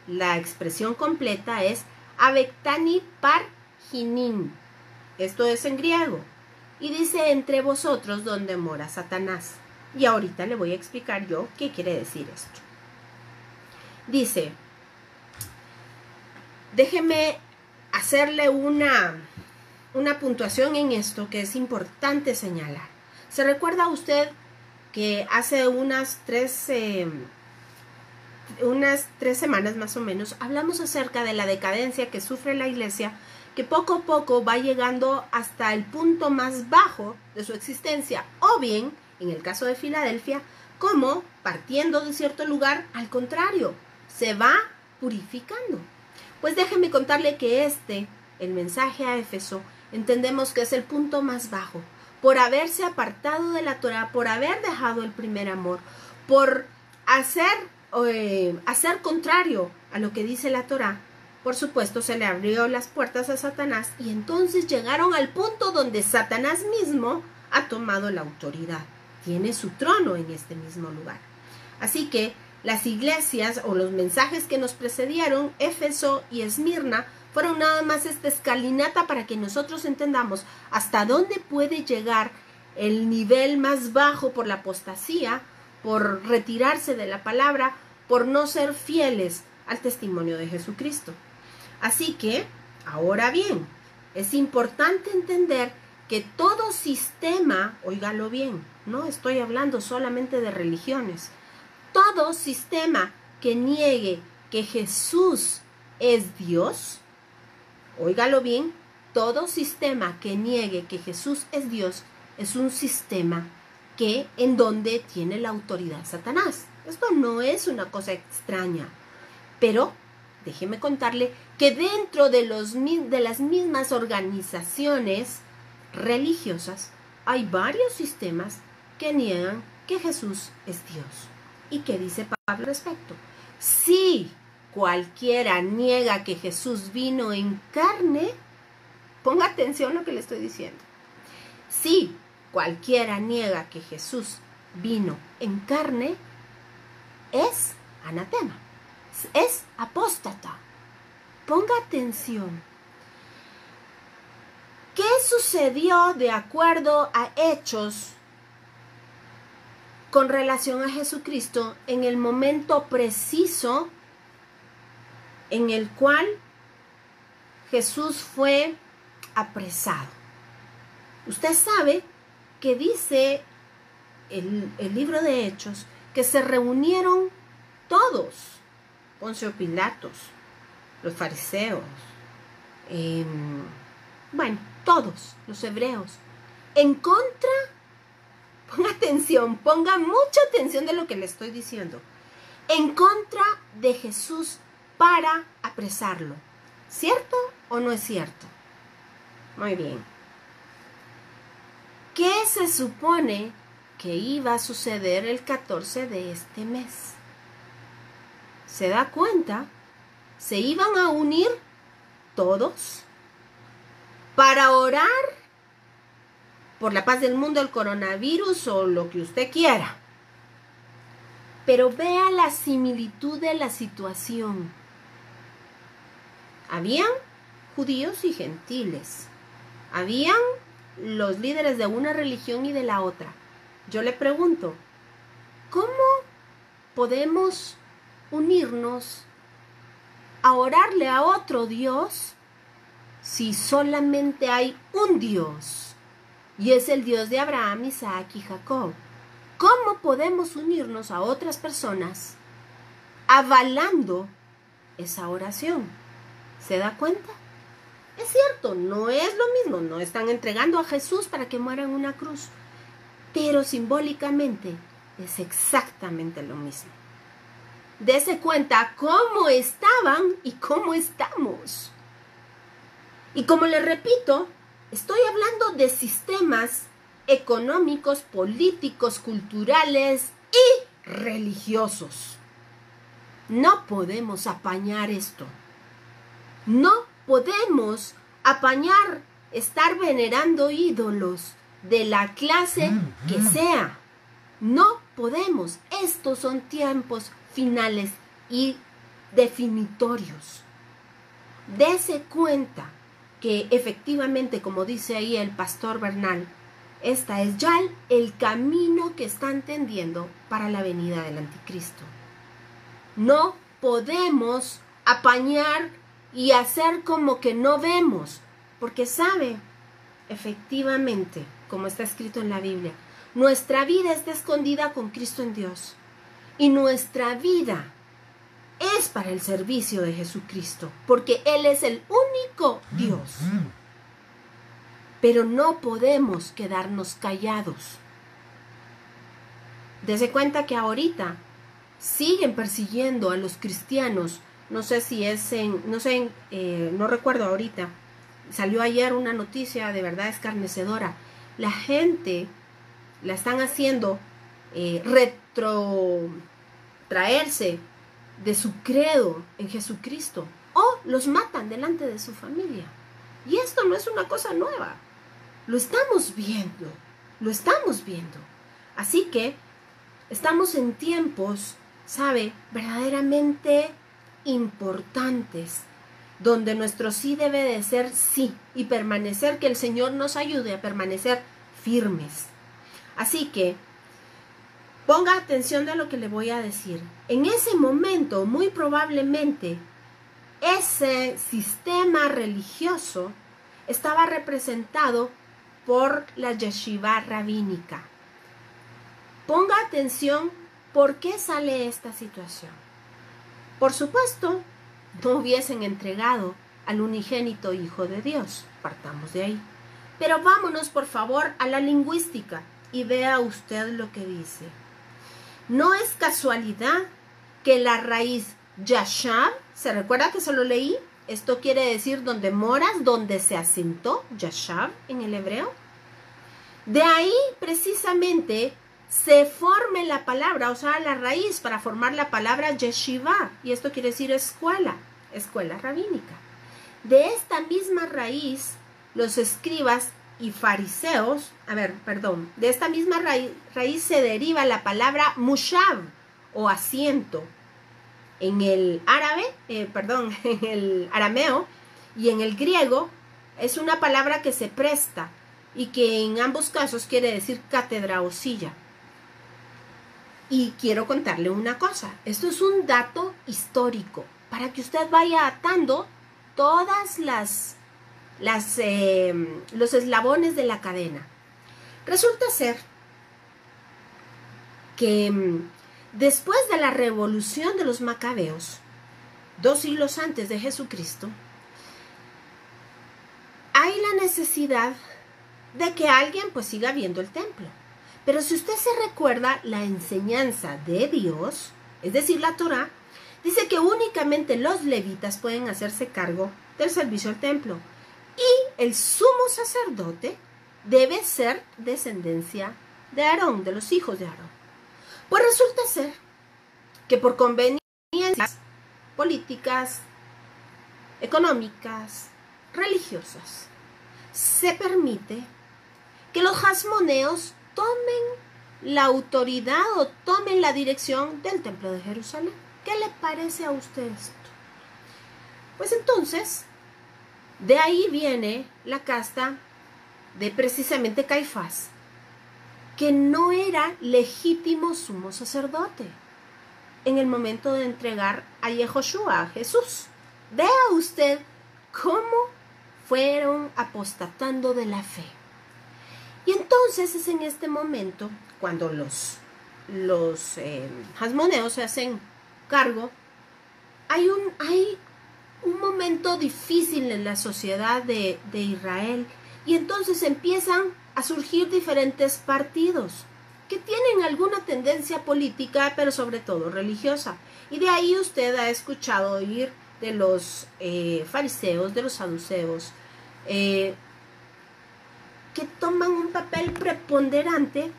La expresión completa es avektani par ginin. Esto es en griego. Y dice: entre vosotros donde mora Satanás. Y ahorita le voy a explicar yo qué quiere decir esto. Dice, déjeme hacerle una una puntuación en esto que es importante señalar. ¿Se recuerda usted que hace unas tres semanas más o menos hablamos acerca de la decadencia que sufre la iglesia, que poco a poco va llegando hasta el punto más bajo de su existencia, o bien, en el caso de Filadelfia, como partiendo de cierto lugar, al contrario, se va purificando? Pues déjeme contarle que el mensaje a Éfeso, entendemos que es el punto más bajo, por haberse apartado de la Torá, por haber dejado el primer amor, por hacer contrario a lo que dice la Torá. Por supuesto, se le abrió las puertas a Satanás y entonces llegaron al punto donde Satanás mismo ha tomado la autoridad. Tiene su trono en este mismo lugar. Así que las iglesias o los mensajes que nos precedieron, Éfeso y Esmirna, fueron nada más esta escalinata para que nosotros entendamos hasta dónde puede llegar el nivel más bajo por la apostasía, por retirarse de la palabra, por no ser fieles al testimonio de Jesucristo. Así que, ahora bien, es importante entender que todo sistema, óigalo bien, no estoy hablando solamente de religiones, todo sistema que niegue que Jesús es Dios, óigalo bien, todo sistema que niegue que Jesús es Dios es un sistema en donde tiene la autoridad Satanás. Esto no es una cosa extraña, pero déjeme contarle que dentro de las mismas organizaciones religiosas hay varios sistemas que niegan que Jesús es Dios. ¿Y qué dice Pablo al respecto? Si cualquiera niega que Jesús vino en carne, ponga atención a lo que le estoy diciendo. Si cualquiera niega que Jesús vino en carne, es anatema, es apóstata. Ponga atención. ¿Qué sucedió de acuerdo a Hechos con relación a Jesucristo en el momento preciso en el cual Jesús fue apresado? Usted sabe que dice el libro de Hechos que se reunieron todos, Poncio Pilatos, los fariseos, todos los hebreos, en contra, ponga atención, ponga mucha atención de lo que le estoy diciendo, en contra de Jesús para apresarlo. ¿Cierto o no es cierto? Muy bien. ¿Qué se supone que iba a suceder el 14 de este mes? ¿Se da cuenta? Se iban a unir todos para orar por la paz del mundo, el coronavirus o lo que usted quiera. Pero vea la similitud de la situación. Habían judíos y gentiles. Habían los líderes de una religión y de la otra. Yo le pregunto, ¿cómo podemos unirnos a orarle a otro Dios si solamente hay un Dios? Y es el Dios de Abraham, Isaac y Jacob. ¿Cómo podemos unirnos a otras personas avalando esa oración? ¿Se da cuenta? Es cierto, no es lo mismo, no están entregando a Jesús para que muera en una cruz, pero simbólicamente es exactamente lo mismo. Dese cuenta cómo estaban y cómo estamos. Y como le repito, estoy hablando de sistemas económicos, políticos, culturales y religiosos. No podemos apañar esto. No podemos apañar estar venerando ídolos de la clase que sea. No podemos. Estos son tiempos finales y definitorios. Dese cuenta que efectivamente, como dice ahí el pastor Bernal, esta es ya el camino que están tendiendo para la venida del anticristo. No podemos apañar y hacer como que no vemos, porque sabe, efectivamente, como está escrito en la Biblia, nuestra vida está escondida con Cristo en Dios. Y nuestra vida es para el servicio de Jesucristo, porque Él es el único Dios. Pero no podemos quedarnos callados. Dese cuenta que ahorita siguen persiguiendo a los cristianos. No sé si es no recuerdo ahorita. Salió ayer una noticia de verdad escarnecedora. La gente la están haciendo retrotraerse de su credo en Jesucristo, o los matan delante de su familia. Y esto no es una cosa nueva. Lo estamos viendo. Así que estamos en tiempos, ¿sabe?, verdaderamente importantes, donde nuestro sí debe de ser sí y permanecer, que el Señor nos ayude a permanecer firmes. Así que ponga atención de lo que le voy a decir. En ese momento, muy probablemente, ese sistema religioso estaba representado por la yeshiva rabínica. Ponga atención por qué sale esta situación. Por supuesto, no hubiesen entregado al unigénito Hijo de Dios. Partamos de ahí. Pero vámonos, por favor, a la lingüística y vea usted lo que dice. No es casualidad que la raíz yashab, ¿se recuerda que se lo leí? Esto quiere decir donde moras, donde se asentó, yashab en el hebreo. De ahí precisamente se forme la palabra, o sea, la raíz para formar la palabra yeshiva, y esto quiere decir escuela rabínica. De esta misma raíz, los escribas y fariseos, de esta misma raíz se deriva la palabra mushab, o asiento, en el árabe, en el arameo y en el griego, es una palabra que se presta y que en ambos casos quiere decir cátedra o silla. Y quiero contarle una cosa, esto es un dato histórico, para que usted vaya atando todas los eslabones de la cadena. Resulta ser que después de la revolución de los macabeos, 2 siglos antes de Jesucristo, hay la necesidad de que alguien pues siga viendo el templo. Pero si usted se recuerda, la enseñanza de Dios, es decir, la Torá, dice que únicamente los levitas pueden hacerse cargo del servicio al templo. Y el sumo sacerdote debe ser descendencia de Aarón, de los hijos de Aarón. Pues resulta ser que por conveniencias políticas, económicas, religiosas, se permite que los hasmoneos tomen la autoridad o tomen la dirección del templo de Jerusalén. ¿Qué le parece a usted esto? Pues entonces, de ahí viene la casta de precisamente Caifás, que no era legítimo sumo sacerdote en el momento de entregar a Yehoshua, a Jesús. Vea usted cómo fueron apostatando de la fe. Y entonces es en este momento cuando los hasmoneos se hacen cargo. Hay un momento difícil en la sociedad de Israel, y entonces empiezan a surgir diferentes partidos que tienen alguna tendencia política, pero sobre todo religiosa. Y de ahí usted ha escuchado oír de los fariseos, de los saduceos, que toman un papel preponderante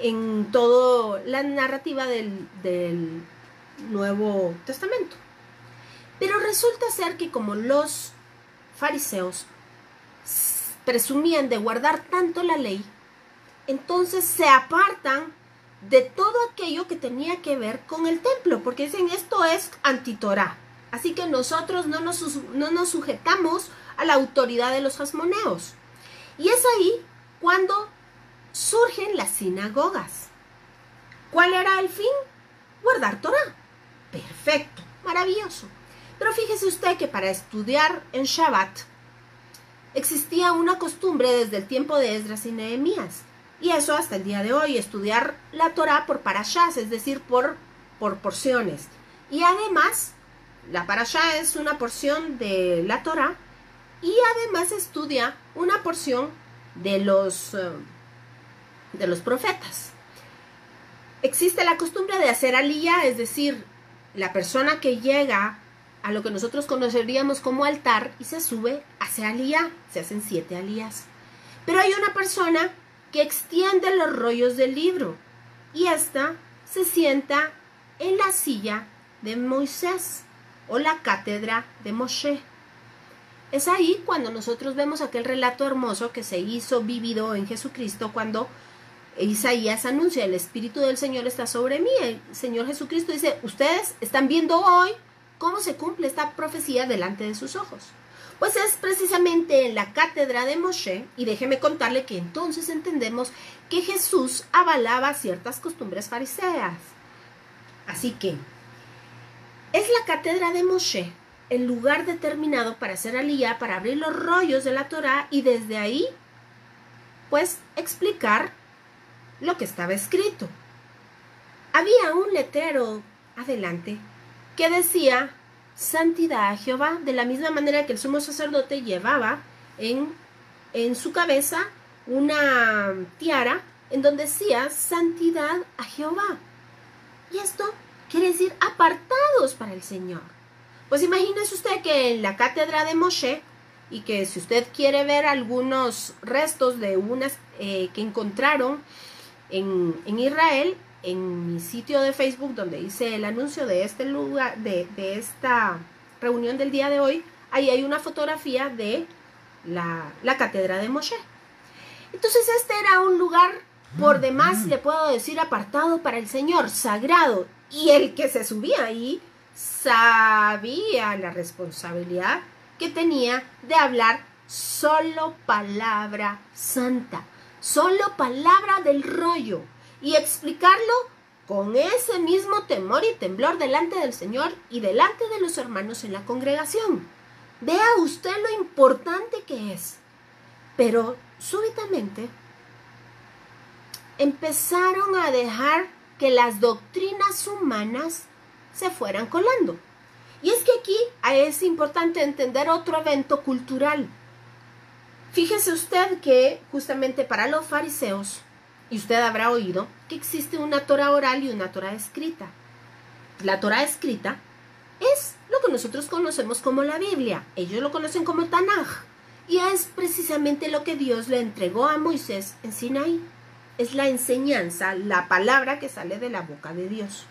en toda la narrativa del Nuevo Testamento. Pero resulta ser que como los fariseos presumían de guardar tanto la ley, entonces se apartan de todo aquello que tenía que ver con el templo, porque dicen esto es antitorá, así que nosotros no nos sujetamos a la autoridad de los hasmoneos. Y es ahí cuando surgen las sinagogas. ¿Cuál era el fin? Guardar Torá. Perfecto, maravilloso. Pero fíjese usted que para estudiar en Shabbat, existía una costumbre desde el tiempo de Esdras y Nehemías. Y eso hasta el día de hoy, estudiar la Torá por parashás, es decir, por porciones. Y además, la parashá es una porción de la Torá y además estudia una porción de los profetas. Existe la costumbre de hacer aliyá, es decir, la persona que llega a lo que nosotros conoceríamos como altar y se sube, hace aliyá, se hacen 7 aliyás. Pero hay una persona que extiende los rollos del libro y esta se sienta en la silla de Moisés o la cátedra de Moshe. Es ahí cuando nosotros vemos aquel relato hermoso que se hizo vívido en Jesucristo cuando Isaías anuncia: el Espíritu del Señor está sobre mí. El Señor Jesucristo dice: ustedes están viendo hoy cómo se cumple esta profecía delante de sus ojos. Pues es precisamente en la cátedra de Moshe, y déjeme contarle que entonces entendemos que Jesús avalaba ciertas costumbres fariseas. Así que es la cátedra de Moshe el lugar determinado para hacer aliyá, para abrir los rollos de la Torá y desde ahí, pues, explicar lo que estaba escrito. Había un letrero adelante que decía: santidad a Jehová, de la misma manera que el sumo sacerdote llevaba en su cabeza una tiara en donde decía santidad a Jehová. Y esto quiere decir apartados para el Señor. Pues imagínese usted que en la cátedra de Moshe, y que si usted quiere ver algunos restos de unas que encontraron en Israel, en mi sitio de Facebook donde hice el anuncio de este lugar, de esta reunión del día de hoy, ahí hay una fotografía de la cátedra de Moshe. Entonces este era un lugar, por demás le puedo decir, apartado para el Señor, sagrado, y el que se subía ahí sabía la responsabilidad que tenía de hablar solo palabra santa, solo palabra del rollo, y explicarlo con ese mismo temor y temblor delante del Señor y delante de los hermanos en la congregación. Vea usted lo importante que es. Pero súbitamente empezaron a dejar que las doctrinas humanas se fueran colando. Y es que aquí es importante entender otro evento cultural. Fíjese usted que justamente para los fariseos, y usted habrá oído que existe una Torá oral y una Torá escrita. La Torá escrita es lo que nosotros conocemos como la Biblia. Ellos lo conocen como Tanaj. Y es precisamente lo que Dios le entregó a Moisés en Sinaí. Es la enseñanza, la palabra que sale de la boca de Dios.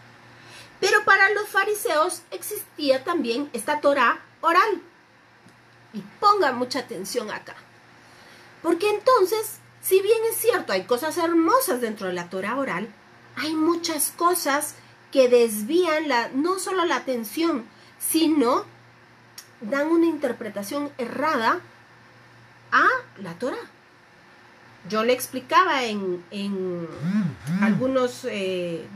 Pero para los fariseos existía también esta Torá oral. Y ponga mucha atención acá. Porque entonces, si bien es cierto, hay cosas hermosas dentro de la Torá oral, hay muchas cosas que desvían no solo la atención, sino dan una interpretación errada a la Torá. Yo le explicaba en algunos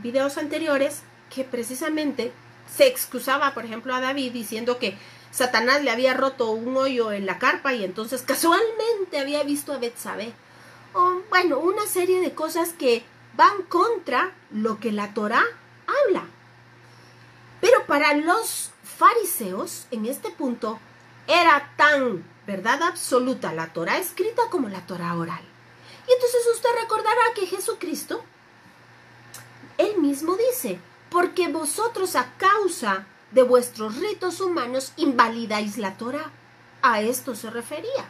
videos anteriores que precisamente se excusaba, por ejemplo, a David diciendo que Satanás le había roto un hoyo en la carpa y entonces casualmente había visto a Betsabé. O bueno, una serie de cosas que van contra lo que la Torá habla. Pero para los fariseos, en este punto, era tan verdad absoluta la Torá escrita como la Torá oral. Y entonces usted recordará que Jesucristo, él mismo dice: porque vosotros a causa de vuestros ritos humanos invalidáis la Torá. A esto se refería.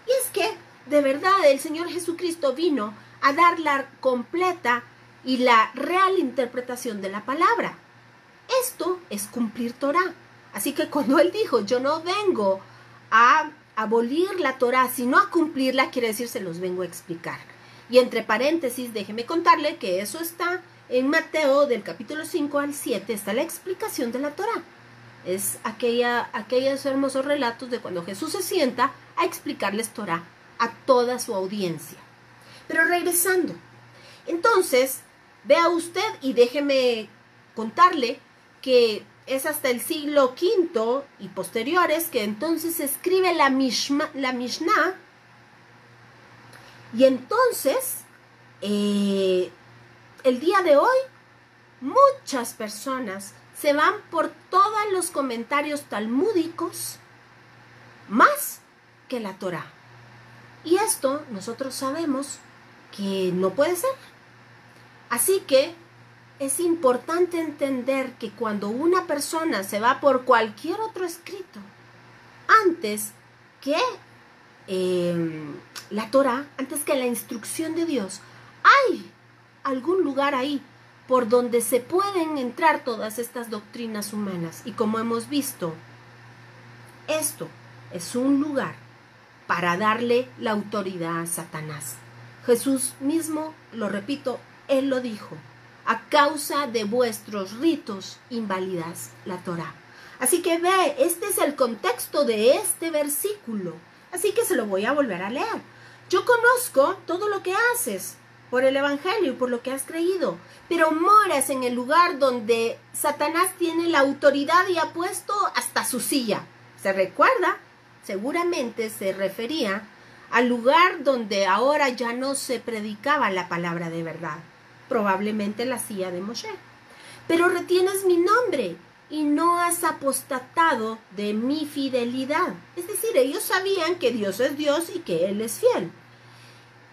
Y es que, de verdad, el Señor Jesucristo vino a dar la completa y la real interpretación de la palabra. Esto es cumplir Torá. Así que cuando Él dijo: yo no vengo a abolir la Torá, sino a cumplirla, quiere decir: se los vengo a explicar. Y entre paréntesis, déjeme contarle que eso está en Mateo del capítulo 5 al 7, está la explicación de la Torá. Es aquellos hermosos relatos de cuando Jesús se sienta a explicarles Torá a toda su audiencia. Pero regresando, entonces, vea usted y déjeme contarle que es hasta el siglo V y posteriores que entonces se escribe la Mishnah. Y entonces, el día de hoy, muchas personas se van por todos los comentarios talmúdicos más que la Torá. Y esto nosotros sabemos que no puede ser. Así que es importante entender que cuando una persona se va por cualquier otro escrito, antes que la Torá, antes que la instrucción de Dios, hay algún lugar ahí por donde se pueden entrar todas estas doctrinas humanas. Y como hemos visto, esto es un lugar para darle la autoridad a Satanás. Jesús mismo, lo repito, él lo dijo: a causa de vuestros ritos invalidas la Torá. Así que ve, este es el contexto de este versículo. Así que se lo voy a volver a leer. Yo conozco todo lo que haces por el Evangelio y por lo que has creído, pero moras en el lugar donde Satanás tiene la autoridad y ha puesto hasta su silla. ¿Se recuerda? Seguramente se refería al lugar donde ahora ya no se predicaba la palabra de verdad, probablemente la silla de Moshe. Pero retienes mi nombre y no has apostatado de mi fidelidad. Es decir, ellos sabían que Dios es Dios y que Él es fiel.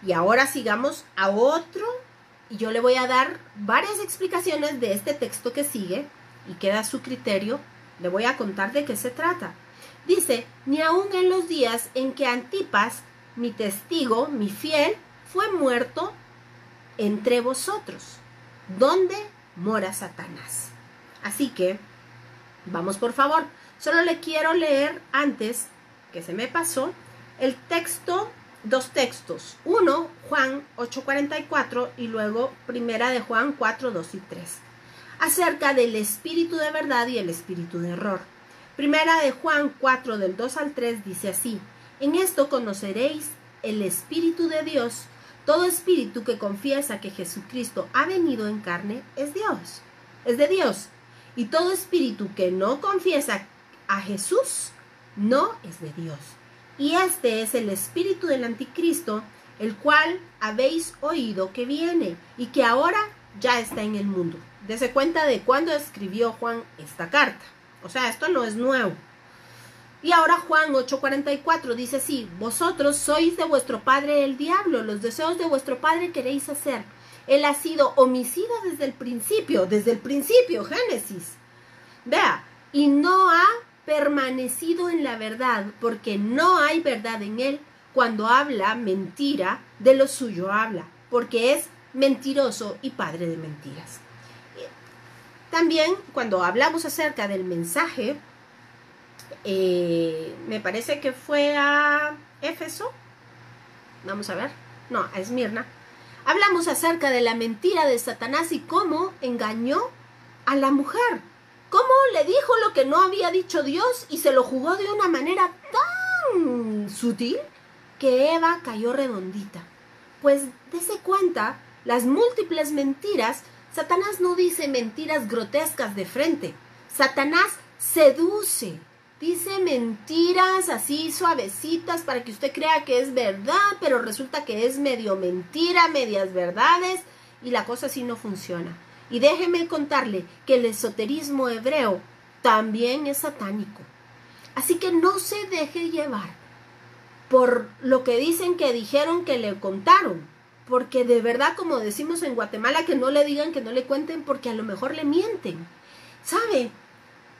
Y ahora sigamos a otro, y yo le voy a dar varias explicaciones de este texto que sigue, y queda a su criterio. Le voy a contar de qué se trata. Dice: ni aun en los días en que Antipas, mi testigo, mi fiel, fue muerto entre vosotros, donde mora Satanás. Así que, vamos por favor, solo le quiero leer antes, que se me pasó, el texto, dos textos. Uno, Juan 8:44, y luego Primera de Juan 4:2 y 3, acerca del espíritu de verdad y el espíritu de error. Primera de Juan 4, del 2 al 3, dice así: en esto conoceréis el espíritu de Dios. Todo espíritu que confiesa que Jesucristo ha venido en carne es Dios, es de Dios. Y todo espíritu que no confiesa a Jesús no es de Dios. Y este es el espíritu del anticristo, el cual habéis oído que viene y que ahora ya está en el mundo. Dese cuenta de cuándo escribió Juan esta carta. O sea, esto no es nuevo. Y ahora Juan 8:44 dice así: vosotros sois de vuestro padre el diablo, los deseos de vuestro padre queréis hacer. Él ha sido homicida desde el principio, Génesis. Vea, y no ha permanecido en la verdad, porque no hay verdad en él. Cuando habla mentira, de lo suyo habla, porque es mentiroso y padre de mentiras. También cuando hablamos acerca del mensaje, me parece que fue a Éfeso, vamos a ver, no, a Esmirna, hablamos acerca de la mentira de Satanás y cómo engañó a la mujer, cómo le dijo lo que no había dicho Dios y se lo jugó de una manera tan sutil que Eva cayó redondita. Pues dése cuenta, las múltiples mentiras, Satanás no dice mentiras grotescas de frente, Satanás seduce. Dice mentiras así suavecitas para que usted crea que es verdad, pero resulta que es medio mentira, medias verdades, y la cosa así no funciona. Y déjeme contarle que el esoterismo hebreo también es satánico. Así que no se deje llevar por lo que dicen que dijeron que le contaron, porque de verdad, como decimos en Guatemala, que no le digan, que no le cuenten, porque a lo mejor le mienten. ¿Sabe?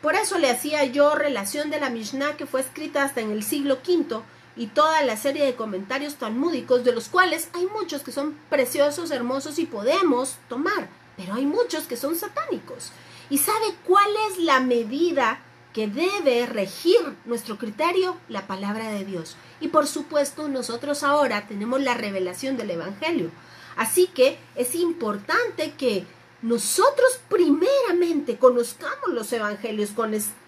Por eso le hacía yo relación de la Mishnah, que fue escrita hasta en el siglo V, y toda la serie de comentarios talmúdicos, de los cuales hay muchos que son preciosos, hermosos y podemos tomar, pero hay muchos que son satánicos. ¿Y sabe cuál es la medida que debe regir nuestro criterio? La palabra de Dios. Y por supuesto, nosotros ahora tenemos la revelación del Evangelio. Así que es importante que nosotros primeramente conozcamos los evangelios,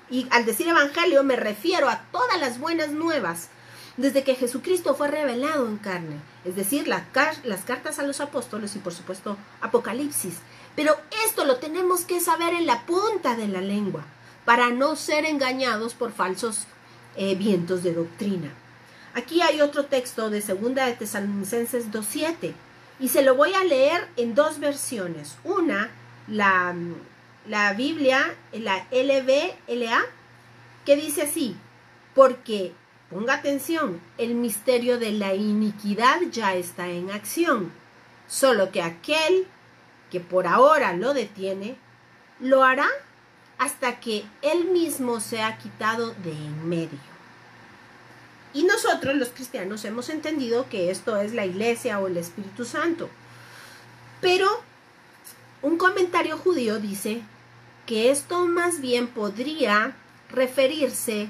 y al decir evangelio me refiero a todas las buenas nuevas, desde que Jesucristo fue revelado en carne, es decir, las cartas a los apóstoles y por supuesto Apocalipsis. Pero esto lo tenemos que saber en la punta de la lengua, para no ser engañados por falsos vientos de doctrina. Aquí hay otro texto de 2 de Tesalonicenses 2:7 y se lo voy a leer en dos versiones. Una, la Biblia, la LBLA, que dice así: porque, ponga atención, el misterio de la iniquidad ya está en acción, solo que aquel que por ahora lo detiene, lo hará hasta que él mismo sea quitado de en medio. Y nosotros los cristianos hemos entendido que esto es la Iglesia o el Espíritu Santo. Pero un comentario judío dice que esto más bien podría referirse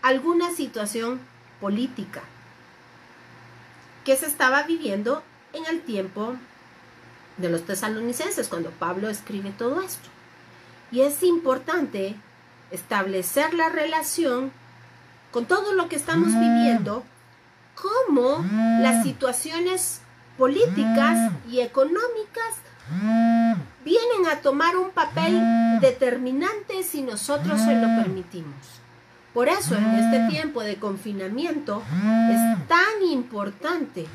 a alguna situación política que se estaba viviendo en el tiempo de los tesalonicenses, cuando Pablo escribe todo esto. Y es importante establecer la relación con todo lo que estamos viviendo, cómo las situaciones políticas y económicas vienen a tomar un papel determinante si nosotros se lo permitimos. Por eso en este tiempo de confinamiento es tan importante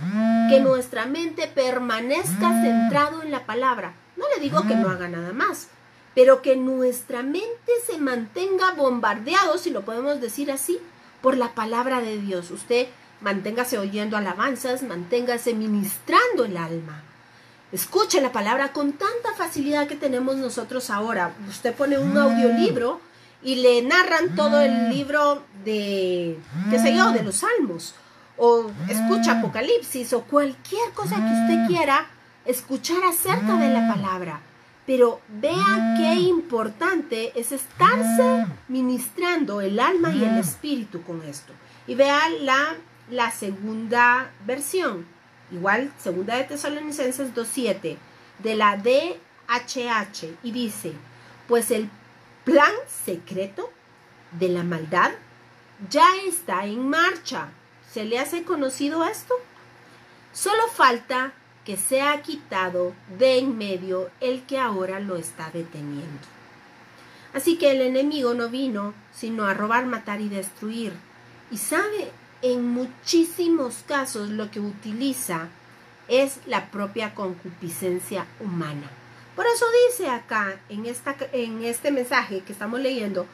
que nuestra mente permanezca centrado en la palabra. No le digo que no haga nada más, pero que nuestra mente se mantenga bombardeado, si lo podemos decir así, por la palabra de Dios. Usted manténgase oyendo alabanzas, manténgase ministrando el alma. Escuche la palabra con tanta facilidad que tenemos nosotros ahora. Usted pone un audiolibro y le narran todo el libro de, qué sé yo, de los Salmos, o escucha Apocalipsis, o cualquier cosa que usted quiera escuchar acerca de la palabra. Pero vea qué importante es estarse ministrando el alma y el espíritu con esto. Y vea la segunda versión, igual, 2 de Tesalonicenses 2:7, de la DHH, y dice: pues el plan secreto de la maldad ya está en marcha. ¿Se le hace conocido esto? Solo falta que sea quitado de en medio el que ahora lo está deteniendo. Así que el enemigo no vino sino a robar, matar y destruir. Y sabe, en muchísimos casos lo que utiliza es la propia concupiscencia humana. Por eso dice acá, en este mensaje que estamos leyendo,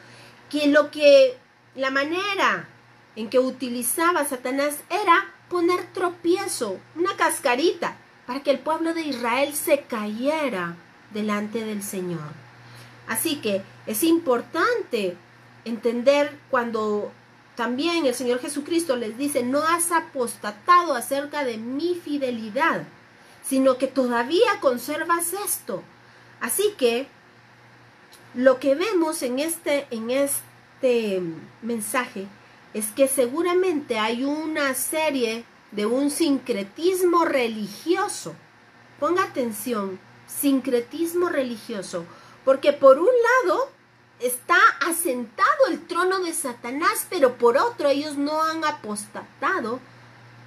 que la manera en que utilizaba Satanás era poner tropiezo, una cascarita, para que el pueblo de Israel se cayera delante del Señor. Así que es importante entender cuando también el Señor Jesucristo les dice: no has apostatado acerca de mi fidelidad, sino que todavía conservas esto. Así que lo que vemos en este mensaje es que seguramente hay una serie de un sincretismo religioso. Ponga atención, sincretismo religioso, porque por un lado está asentado el trono de Satanás, pero por otro ellos no han apostatado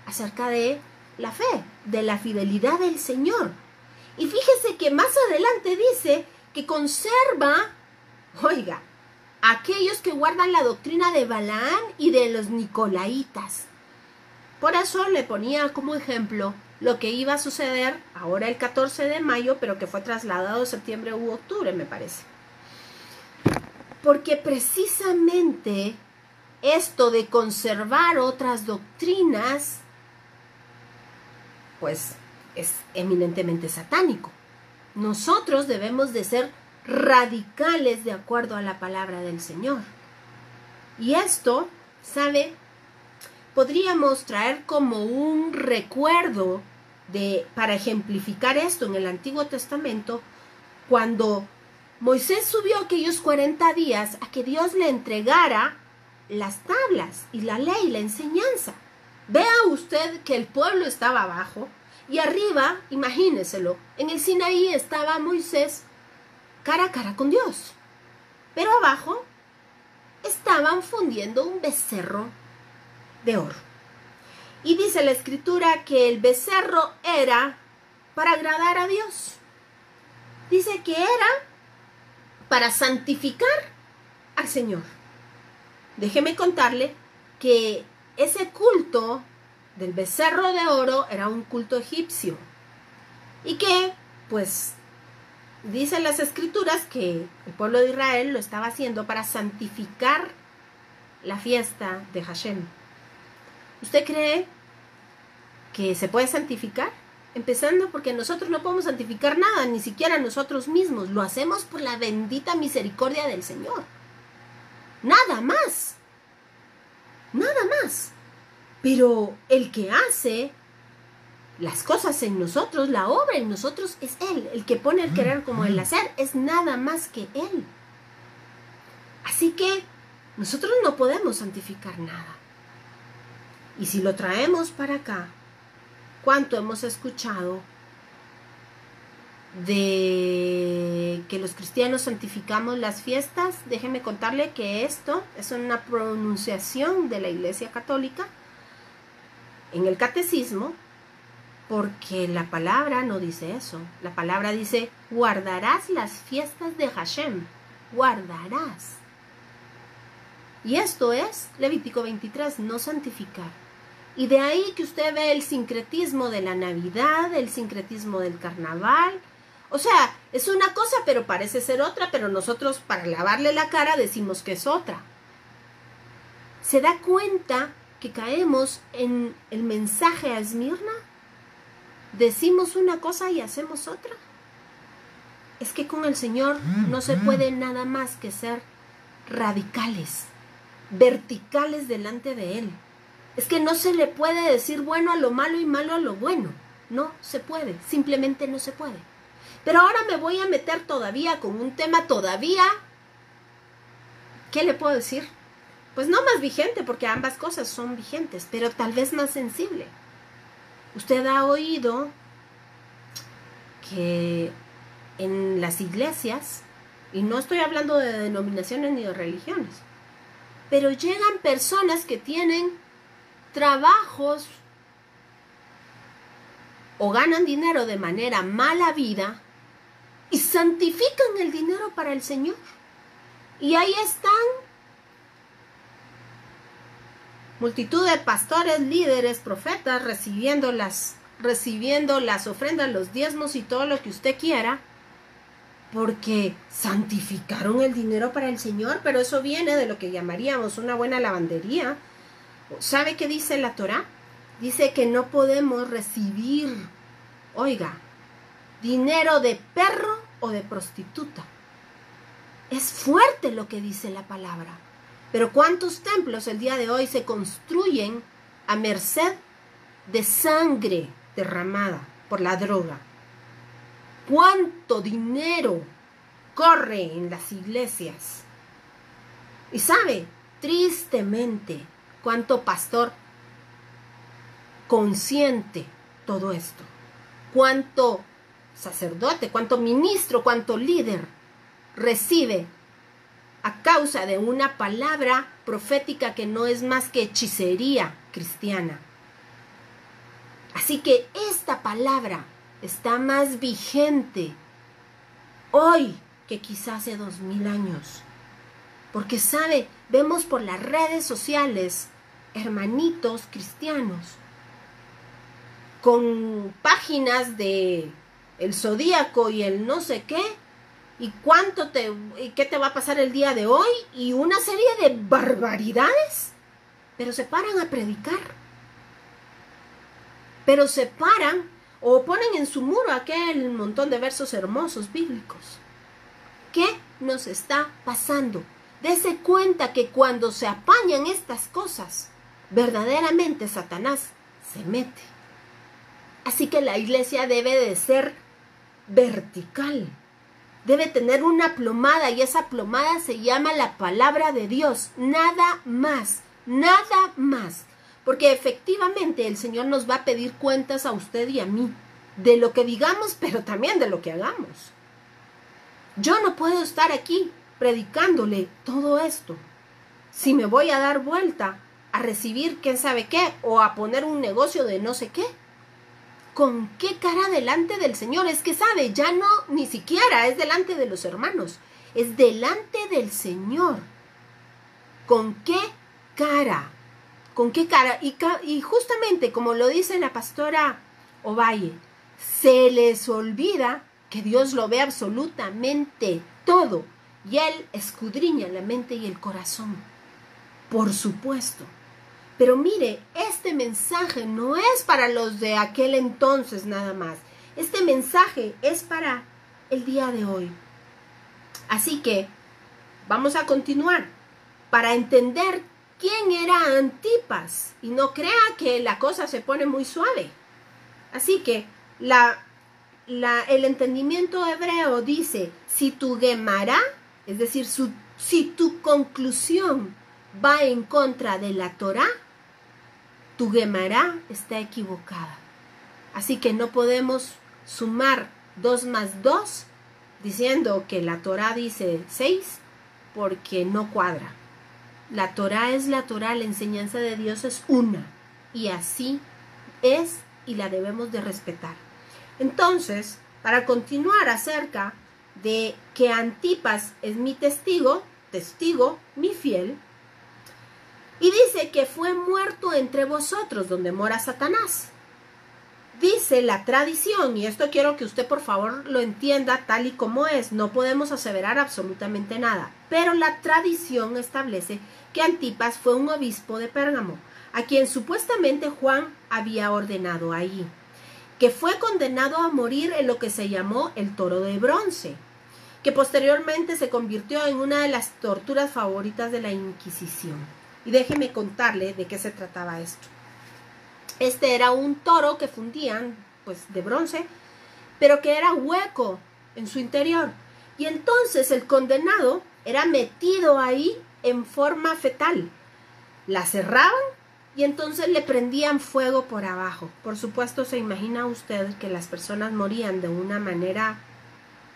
acerca de la fe, de la fidelidad del Señor. Y fíjese que más adelante dice que conserva, oiga, aquellos que guardan la doctrina de Balaán y de los Nicolaitas. Por eso le ponía como ejemplo lo que iba a suceder ahora el 14 de mayo, pero que fue trasladado a septiembre u octubre, me parece. Porque precisamente esto de conservar otras doctrinas, pues es eminentemente satánico. Nosotros debemos de ser radicales de acuerdo a la palabra del Señor. Y esto, ¿sabe? Podríamos traer como un recuerdo para ejemplificar esto en el Antiguo Testamento, cuando Moisés subió aquellos 40 días a que Dios le entregara las tablas y la ley, la enseñanza. Vea usted que el pueblo estaba abajo y arriba, imagíneselo, en el Sinaí estaba Moisés cara a cara con Dios. Pero abajo estaban fundiendo un becerro de oro. Y dice la Escritura que el becerro era para agradar a Dios. Dice que era para santificar al Señor. Déjeme contarle que ese culto del becerro de oro era un culto egipcio y que, pues, dicen las escrituras que el pueblo de Israel lo estaba haciendo para santificar la fiesta de Hashem. ¿Usted cree que se puede santificar? Empezando porque nosotros no podemos santificar nada, ni siquiera nosotros mismos. Lo hacemos por la bendita misericordia del Señor. Nada más. Nada más. Pero el que hace las cosas en nosotros, la obra en nosotros, es Él. El que pone el querer como el hacer es nada más que Él. Así que nosotros no podemos santificar nada. Y si lo traemos para acá, ¿cuánto hemos escuchado de que los cristianos santificamos las fiestas? Déjeme contarle que esto es una pronunciación de la Iglesia Católica en el catecismo, porque la palabra no dice eso. La palabra dice, guardarás las fiestas de Hashem. Guardarás. Y esto es Levítico 23, no santificar. Y de ahí que usted ve el sincretismo de la Navidad, el sincretismo del carnaval. O sea, es una cosa, pero parece ser otra, pero nosotros para lavarle la cara decimos que es otra. ¿Se da cuenta que caemos en el mensaje a Esmirna? Decimos una cosa y hacemos otra. Es que con el Señor no se puede nada más que ser radicales, verticales delante de Él. Es que no se le puede decir bueno a lo malo y malo a lo bueno. No se puede, simplemente no se puede. Pero ahora me voy a meter todavía con un tema todavía, ¿qué le puedo decir? Pues no más vigente, porque ambas cosas son vigentes, pero tal vez más sensible. Usted ha oído que en las iglesias, y no estoy hablando de denominaciones ni de religiones, pero llegan personas que tienen trabajos o ganan dinero de manera mala vida y santifican el dinero para el Señor. Y ahí están multitud de pastores, líderes, profetas recibiendo las ofrendas, los diezmos y todo lo que usted quiera, porque santificaron el dinero para el Señor. Pero eso viene de lo que llamaríamos una buena lavandería. ¿Sabe qué dice la Torá? Dice que no podemos recibir, oiga, dinero de perro o de prostituta. Es fuerte lo que dice la palabra. Pero ¿cuántos templos el día de hoy se construyen a merced de sangre derramada por la droga? ¿Cuánto dinero corre en las iglesias? Y sabe, tristemente, cuánto pastor consiente todo esto, cuánto sacerdote, cuánto ministro, cuánto líder recibe a causa de una palabra profética que no es más que hechicería cristiana. Así que esta palabra está más vigente hoy que quizás hace 2000 años. Porque sabe, vemos por las redes sociales hermanitos cristianos con páginas de el zodíaco y el no sé qué, y qué te va a pasar el día de hoy, y una serie de barbaridades, pero se paran a predicar, pero se paran o ponen en su muro aquel montón de versos hermosos bíblicos. ¿Qué nos está pasando? Dese cuenta que cuando se apañan estas cosas, verdaderamente Satanás se mete. Así que la iglesia debe de ser vertical. Debe tener una plomada, y esa plomada se llama la palabra de Dios. Nada más, nada más. Porque efectivamente el Señor nos va a pedir cuentas a usted y a mí, de lo que digamos, pero también de lo que hagamos. Yo no puedo estar aquí predicándole todo esto si me voy a dar vuelta a recibir quién sabe qué, o a poner un negocio de no sé qué. ¿Con qué cara delante del Señor? Es que sabe, ya no, ni siquiera es delante de los hermanos, es delante del Señor. ¿Con qué cara? ¿Con qué cara? Y justamente como lo dice la pastora Ovalle, se les olvida que Dios lo ve absolutamente todo y Él escudriña la mente y el corazón. Por supuesto. Pero mire, este mensaje no es para los de aquel entonces nada más. Este mensaje es para el día de hoy. Así que vamos a continuar para entender quién era Antipas. Y no crea que la cosa se pone muy suave. Así que el entendimiento hebreo dice, si tu Gemara, es decir, si tu conclusión va en contra de la Torá, tu Gemara está equivocada. Así que no podemos sumar 2 más 2 diciendo que la Torá dice 6 porque no cuadra. La Torá es la Torá, la enseñanza de Dios es una y así es y la debemos de respetar. Entonces, para continuar acerca de que Antipas es mi testigo, mi fiel, y dice que fue muerto entre vosotros donde mora Satanás. Dice la tradición, y esto quiero que usted por favor lo entienda tal y como es, no podemos aseverar absolutamente nada, pero la tradición establece que Antipas fue un obispo de Pérgamo, a quien supuestamente Juan había ordenado allí, que fue condenado a morir en lo que se llamó el toro de bronce, que posteriormente se convirtió en una de las torturas favoritas de la Inquisición. Y déjeme contarle de qué se trataba esto. Este era un toro que fundían, pues, de bronce, pero que era hueco en su interior. Y entonces el condenado era metido ahí en forma fetal. La cerraban y entonces le prendían fuego por abajo. Por supuesto, se imagina usted que las personas morían de una manera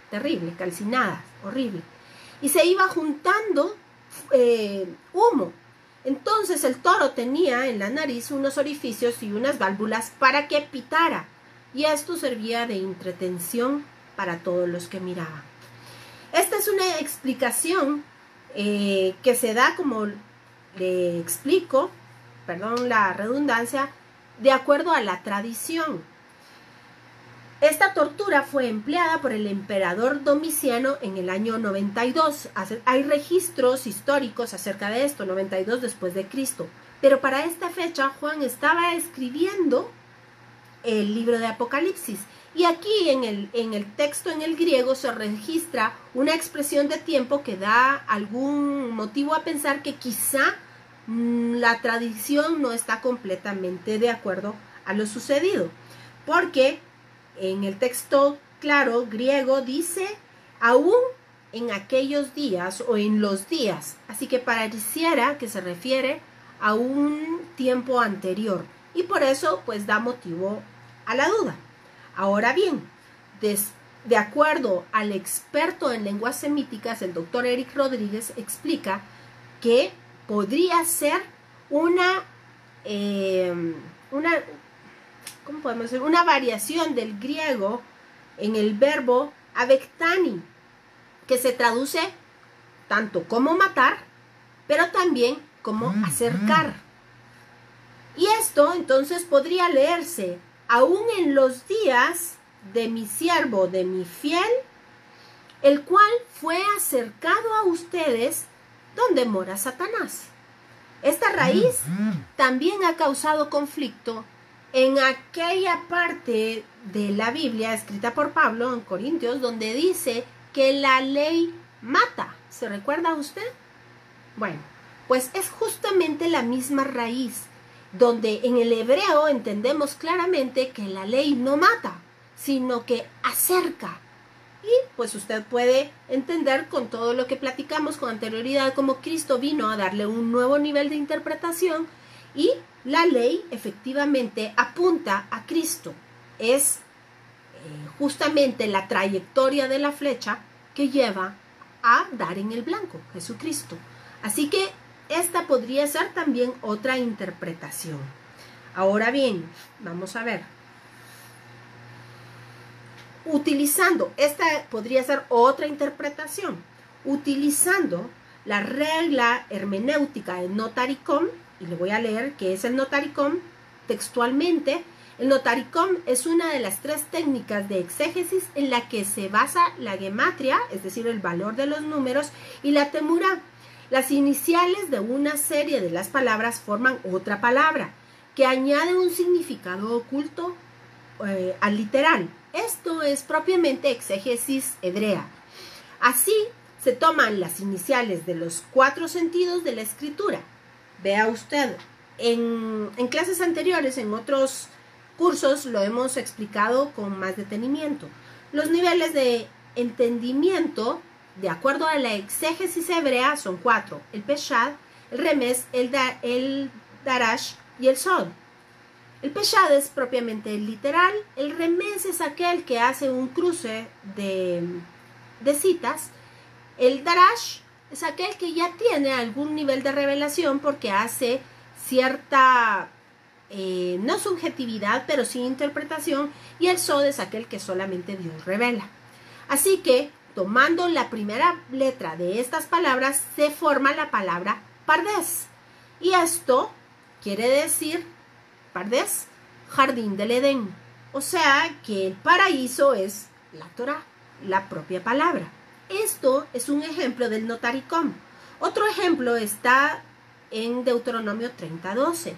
terrible, calcinadas, horrible. Y se iba juntando humo. Entonces el toro tenía en la nariz unos orificios y unas válvulas para que pitara. Y esto servía de entretención para todos los que miraban. Esta es una explicación que se da, como le explico, perdón la redundancia, de acuerdo a la tradición. Esta tortura fue empleada por el emperador Domiciano en el año 92. Hay registros históricos acerca de esto, 92 después de Cristo. Pero para esta fecha Juan estaba escribiendo el libro de Apocalipsis. Y aquí en el texto en el griego se registra una expresión de tiempo que da algún motivo a pensar que quizá la tradición no está completamente de acuerdo a lo sucedido. Porque en el texto claro griego dice aún en aquellos días o en los días. Así que pareciera que se refiere a un tiempo anterior. Y por eso pues da motivo a la duda. Ahora bien, de acuerdo al experto en lenguas semíticas, el doctor Eric Rodríguez explica que podría ser una variación del griego en el verbo avektani, que se traduce tanto como matar, pero también como acercar. Y esto entonces podría leerse: aún en los días de mi siervo, de mi fiel, el cual fue acercado a ustedes donde mora Satanás. Esta raíz también ha causado conflicto en aquella parte de la Biblia escrita por Pablo en Corintios, donde dice que la ley mata. ¿Se recuerda usted? Bueno, pues es justamente la misma raíz, donde en el hebreo entendemos claramente que la ley no mata, sino que acerca. Y pues usted puede entender con todo lo que platicamos con anterioridad cómo Cristo vino a darle un nuevo nivel de interpretación y la ley efectivamente apunta a Cristo. Es justamente la trayectoria de la flecha que lleva a dar en el blanco, Jesucristo. Así que esta podría ser también otra interpretación. Ahora bien, vamos a ver. Esta podría ser otra interpretación. Utilizando la regla hermenéutica del Notaricón, y le voy a leer qué es el Notaricón textualmente. El Notaricón es una de las 3 técnicas de exégesis en la que se basa la gematria, es decir, el valor de los números, y la temurá. Las iniciales de una serie de las palabras forman otra palabra, que añade un significado oculto al literal. Esto es propiamente exégesis hebrea. Así se toman las iniciales de los 4 sentidos de la escritura. Vea usted, en clases anteriores, en otros cursos, lo hemos explicado con más detenimiento. Los niveles de entendimiento, de acuerdo a la exégesis hebrea, son 4. El Peshad, el Remes, el Darash y el Sod. El Peshad es propiamente el literal. El Remes es aquel que hace un cruce de citas. El Darash es aquel que ya tiene algún nivel de revelación porque hace cierta, no subjetividad, pero sí interpretación. Y el Sod es aquel que solamente Dios revela. Así que, tomando la primera letra de estas palabras, se forma la palabra Pardes. Y esto quiere decir, Pardes, jardín del Edén. O sea que el paraíso es la Torá, la propia palabra. Esto es un ejemplo del Notaricón. Otro ejemplo está en Deuteronomio 30:12.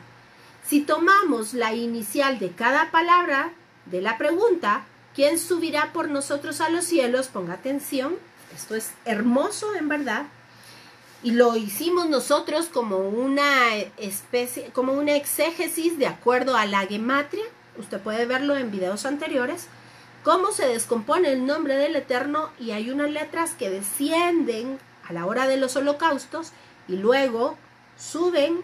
Si tomamos la inicial de cada palabra de la pregunta, ¿quién subirá por nosotros a los cielos? Ponga atención, esto es hermoso en verdad. Y lo hicimos nosotros como una especie, como una exégesis de acuerdo a la gematria. Usted puede verlo en videos anteriores. Cómo se descompone el nombre del Eterno y hay unas letras que descienden a la hora de los holocaustos y luego suben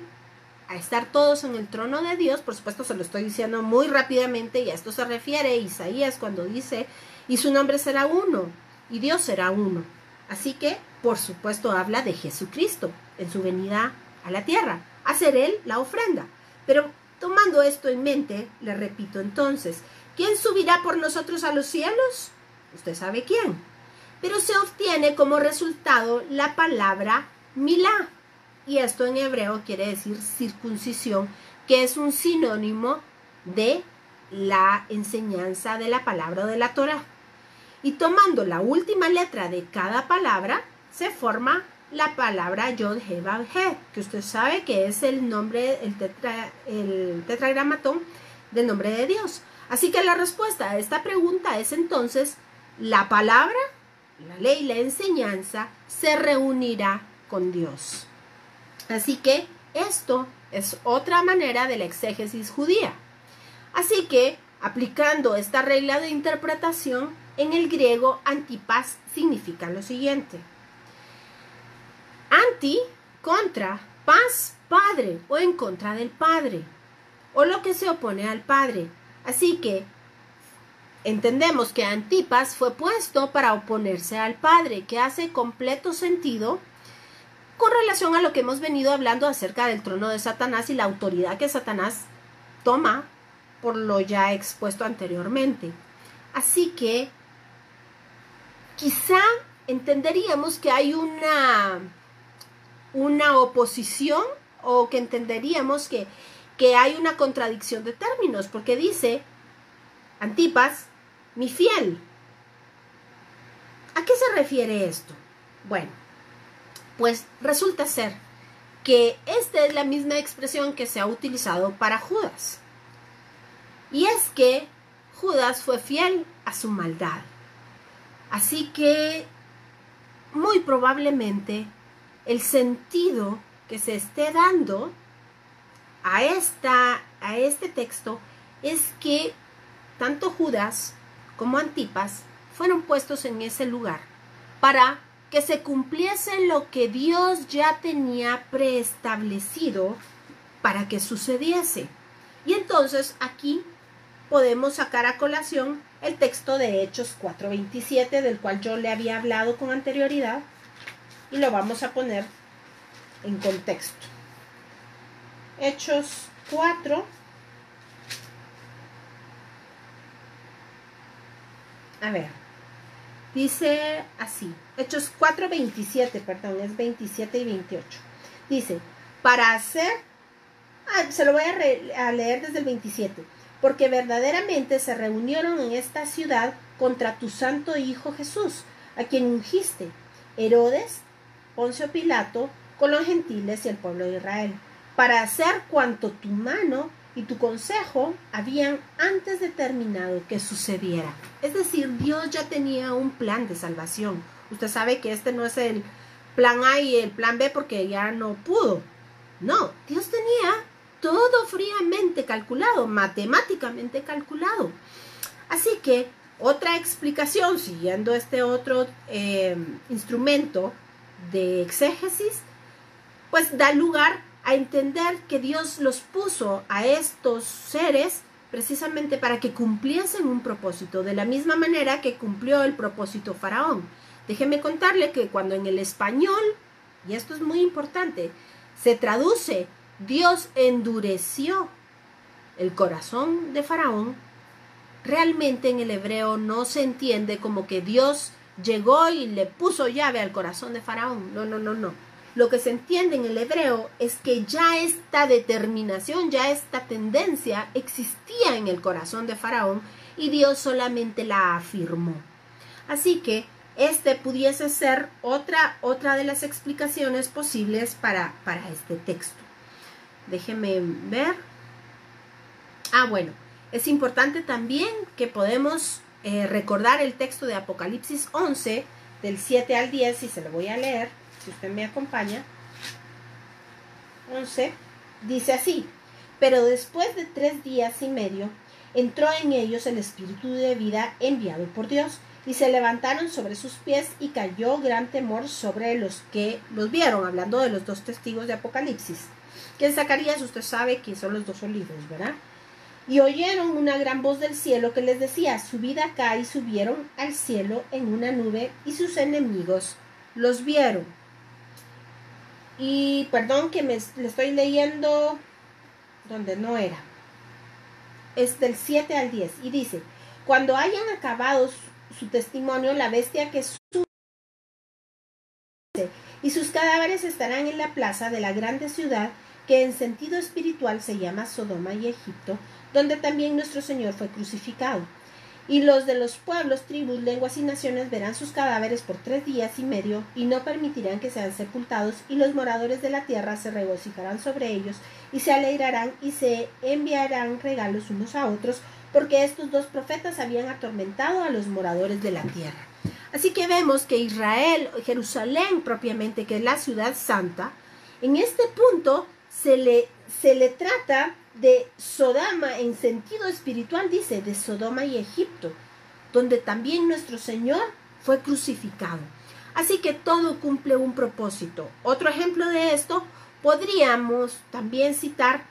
a estar todos en el trono de Dios. Por supuesto, se lo estoy diciendo muy rápidamente y a esto se refiere Isaías cuando dice, y su nombre será uno, y Dios será uno. Así que, por supuesto, habla de Jesucristo en su venida a la tierra, hacer Él la ofrenda. Pero tomando esto en mente, le repito entonces, ¿quién subirá por nosotros a los cielos? Usted sabe quién. Pero se obtiene como resultado la palabra milá. Y esto en hebreo quiere decir circuncisión, que es un sinónimo de la enseñanza de la palabra de la Torá. Y tomando la última letra de cada palabra, se forma la palabra Yod He Vav He, que usted sabe que es el nombre, el tetragramatón del nombre de Dios. Así que la respuesta a esta pregunta es entonces, la palabra, la ley, la enseñanza, se reunirá con Dios. Así que esto es otra manera de la exégesis judía. Así que, aplicando esta regla de interpretación, en el griego antipas significa lo siguiente. Anti, contra, pas, padre o en contra del padre, o lo que se opone al padre. Así que entendemos que Antipas fue puesto para oponerse al padre, que hace completo sentido con relación a lo que hemos venido hablando acerca del trono de Satanás y la autoridad que Satanás toma por lo ya expuesto anteriormente. Así que quizá entenderíamos que hay una oposición o que entenderíamos que hay una contradicción de términos, porque dice Antipas, mi fiel. ¿A qué se refiere esto? Bueno, pues resulta ser que esta es la misma expresión que se ha utilizado para Judas. Y es que Judas fue fiel a su maldad. Así que muy probablemente el sentido que se esté dando a este texto es que tanto Judas como Antipas fueron puestos en ese lugar para que se cumpliese lo que Dios ya tenía preestablecido para que sucediese. Y entonces aquí podemos sacar a colación el texto de Hechos 4:27, del cual yo le había hablado con anterioridad, y lo vamos a poner en contexto. Hechos 4. A ver, dice así. Hechos 4:27, perdón, es 27 y 28. Dice, para hacer, se lo voy a leer desde el 27, porque verdaderamente se reunieron en esta ciudad contra tu santo Hijo Jesús, a quien ungiste, Herodes, Poncio Pilato, con los gentiles y el pueblo de Israel, para hacer cuanto tu mano y tu consejo habían antes determinado que sucediera. Es decir, Dios ya tenía un plan de salvación. Usted sabe que este no es el plan A y el plan B porque ya no pudo. No, Dios tenía todo fríamente calculado, matemáticamente calculado. Así que otra explicación, siguiendo este otro instrumento de exégesis, pues da lugar a entender que Dios los puso a estos seres precisamente para que cumpliesen un propósito, de la misma manera que cumplió el propósito Faraón. Déjeme contarle que cuando en el español, y esto es muy importante, se traduce Dios endureció el corazón de Faraón, realmente en el hebreo no se entiende como que Dios llegó y le puso llave al corazón de Faraón. No. Lo que se entiende en el hebreo es que ya esta determinación, ya esta tendencia existía en el corazón de Faraón y Dios solamente la afirmó. Así que este pudiese ser otra de las explicaciones posibles para este texto. Déjeme ver. Bueno, es importante también que podemos recordar el texto de Apocalipsis 11, del 7 al 10, y se lo voy a leer, si usted me acompaña. 11, dice así: pero después de 3 días y medio, entró en ellos el espíritu de vida enviado por Dios, y se levantaron sobre sus pies, y cayó gran temor sobre los que los vieron, hablando de los 2 testigos de Apocalipsis, que en Zacarías usted sabe que son los 2 olivos, ¿verdad? Y oyeron una gran voz del cielo que les decía: subid acá, y subieron al cielo en una nube, y sus enemigos los vieron. Y perdón que le estoy leyendo donde no era. Es del 7 al 10. Y dice: cuando hayan acabado su testimonio, la bestia que sube, y sus cadáveres estarán en la plaza de la grande ciudad, que en sentido espiritual se llama Sodoma y Egipto, donde también nuestro Señor fue crucificado. Y los de los pueblos, tribus, lenguas y naciones verán sus cadáveres por 3 días y medio, y no permitirán que sean sepultados, y los moradores de la tierra se regocijarán sobre ellos, y se alegrarán, y se enviarán regalos unos a otros, porque estos 2 profetas habían atormentado a los moradores de la tierra. Así que vemos que Israel, Jerusalén propiamente, que es la ciudad santa, en este punto se le trata de Sodoma en sentido espiritual, dice, de Sodoma y Egipto, donde también nuestro Señor fue crucificado. Así que todo cumple un propósito. Otro ejemplo de esto podríamos también citar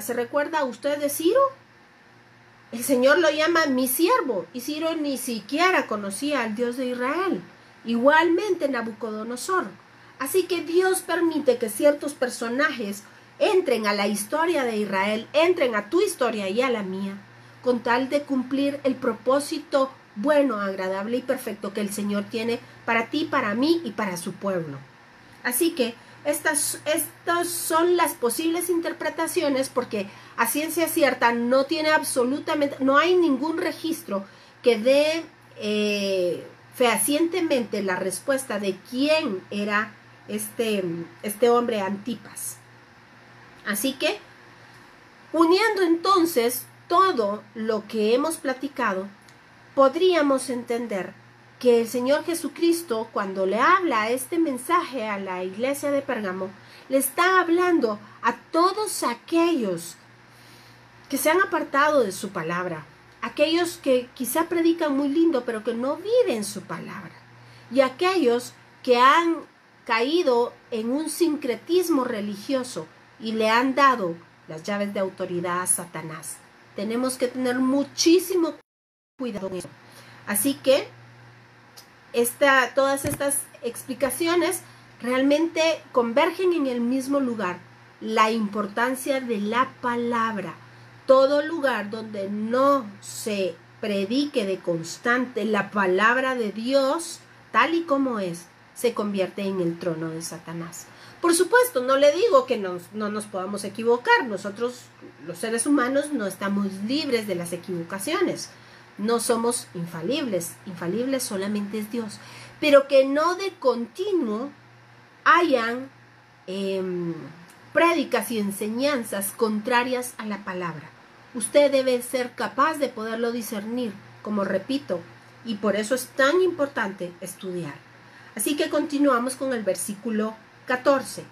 ¿se recuerda usted de Ciro? El Señor lo llama mi siervo, y Ciro ni siquiera conocía al Dios de Israel. Igualmente Nabucodonosor. Así que Dios permite que ciertos personajes entren a la historia de Israel, entren a tu historia y a la mía, con tal de cumplir el propósito bueno, agradable y perfecto que el Señor tiene para ti, para mí y para su pueblo. Así que estas son las posibles interpretaciones, porque a ciencia cierta no tiene absolutamente, no hay ningún registro que dé fehacientemente la respuesta de quién era este hombre Antipas. Así que, uniendo entonces todo lo que hemos platicado, podríamos entender que el Señor Jesucristo, cuando le habla este mensaje a la iglesia de Pérgamo, le está hablando a todos aquellos que se han apartado de su palabra, aquellos que quizá predican muy lindo, pero que no viven su palabra, y aquellos que han caído en un sincretismo religioso y le han dado las llaves de autoridad a Satanás. Tenemos que tener muchísimo cuidado en eso. Así que todas estas explicaciones realmente convergen en el mismo lugar: la importancia de la palabra. Todo lugar donde no se predique de constante la palabra de Dios tal y como es, se convierte en el trono de Satanás. Por supuesto, no le digo que no nos podamos equivocar. Nosotros, los seres humanos, no estamos libres de las equivocaciones. No somos infalibles. Infalible solamente es Dios. Pero que no de continuo hayan prédicas y enseñanzas contrarias a la palabra. Usted debe ser capaz de poderlo discernir, como repito, y por eso es tan importante estudiar. Así que continuamos con el versículo 14.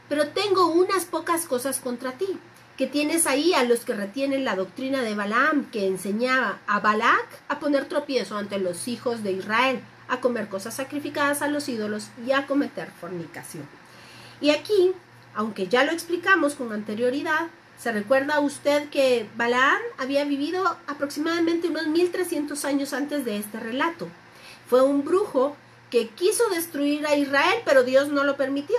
Pero tengo unas pocas cosas contra ti, que tienes ahí a los que retienen la doctrina de Balaam, que enseñaba a Balac a poner tropiezo ante los hijos de Israel, a comer cosas sacrificadas a los ídolos y a cometer fornicación. Y aquí, aunque ya lo explicamos con anterioridad, ¿se recuerda usted que Balaam había vivido aproximadamente unos 1300 años antes de este relato? Fue un brujo que quiso destruir a Israel, pero Dios no lo permitió.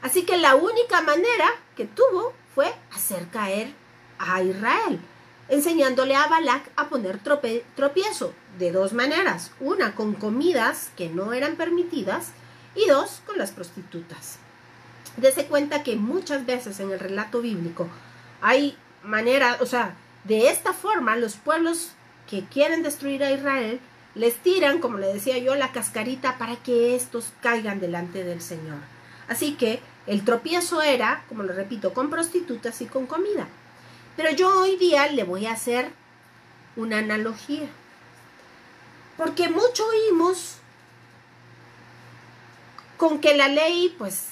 Así que la única manera que tuvo fue hacer caer a Israel, enseñándole a Balac a poner tropiezo de dos maneras. Una, con comidas que no eran permitidas, y dos, con las prostitutas. Dese cuenta que muchas veces en el relato bíblico hay manera, de esta forma los pueblos que quieren destruir a Israel les tiran, como le decía yo, la cascarita para que estos caigan delante del Señor. Así que el tropiezo era, como lo repito, con prostitutas y con comida. Pero yo hoy día le voy a hacer una analogía. Porque mucho oímos con que la ley, pues,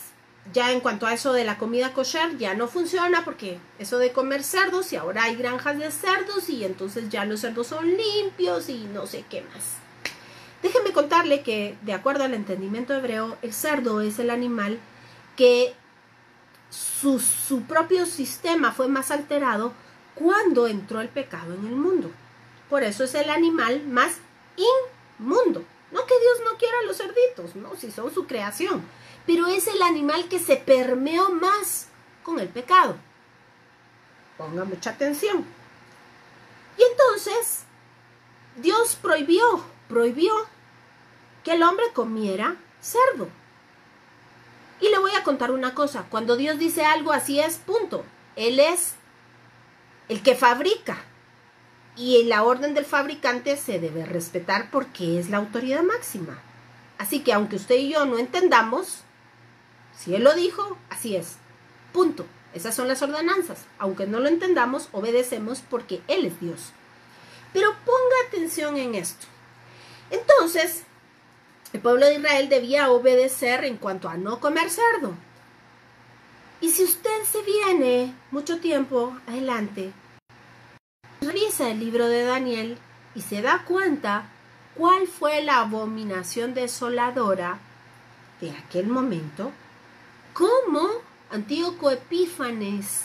ya en cuanto a eso de la comida kosher, ya no funciona, porque eso de comer cerdos, y ahora hay granjas de cerdos, y entonces ya los cerdos son limpios, y no sé qué más. Déjeme contarle que, de acuerdo al entendimiento hebreo, el cerdo es el animal que su propio sistema fue más alterado cuando entró el pecado en el mundo. Por eso es el animal más inmundo. No que Dios no quiera a los cerditos, no, si son su creación, pero es el animal que se permeó más con el pecado. Ponga mucha atención. Y entonces, Dios prohibió que el hombre comiera cerdo. Y le voy a contar una cosa, cuando Dios dice algo, así es, punto. Él es el que fabrica, y la orden del fabricante se debe respetar porque es la autoridad máxima. Así que aunque usted y yo no entendamos, si Él lo dijo, así es, punto. Esas son las ordenanzas. Aunque no lo entendamos, obedecemos porque Él es Dios. Pero ponga atención en esto. Entonces, el pueblo de Israel debía obedecer en cuanto a no comer cerdo. Y si usted se viene mucho tiempo adelante, revisa el libro de Daniel y se da cuenta cuál fue la abominación desoladora de aquel momento, cómo Antíoco Epífanes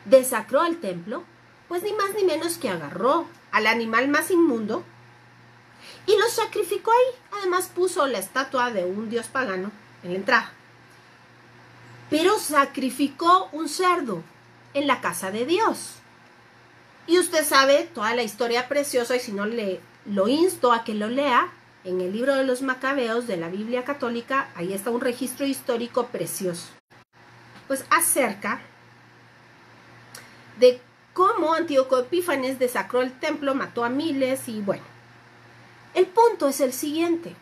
desacró el templo, pues ni más ni menos que agarró al animal más inmundo y lo sacrificó ahí. Además puso la estatua de un dios pagano en la entrada. Pero sacrificó un cerdo en la casa de Dios. Y usted sabe toda la historia preciosa, y si no, lo insto a que lo lea en el libro de los Macabeos de la Biblia católica. Ahí está un registro histórico precioso. Pues acerca de cómo Antíoco Epífanes desacró el templo, mató a miles y bueno. El punto es el siguiente.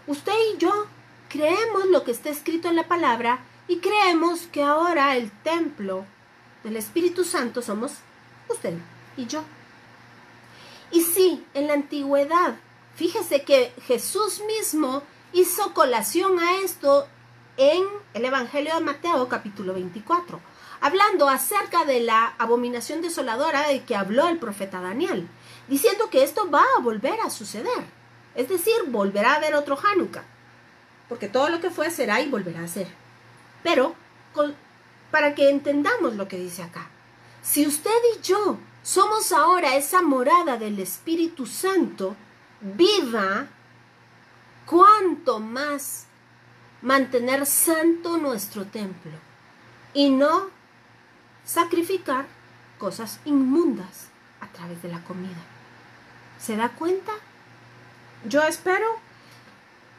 Usted y yo creemos lo que está escrito en la palabra y creemos que ahora el templo del Espíritu Santo somos usted y yo. Y sí, en la antigüedad, fíjese que Jesús mismo hizo colación a esto en el Evangelio de Mateo, capítulo 24, hablando acerca de la abominación desoladora de que habló el profeta Daniel, diciendo que esto va a volver a suceder. Es decir, volverá a haber otro Hanukkah, porque todo lo que fue será y volverá a ser. Pero, para que entendamos lo que dice acá, si usted y yo somos ahora esa morada del Espíritu Santo viva, ¿cuánto más mantener santo nuestro templo y no sacrificar cosas inmundas a través de la comida? ¿Se da cuenta? Yo espero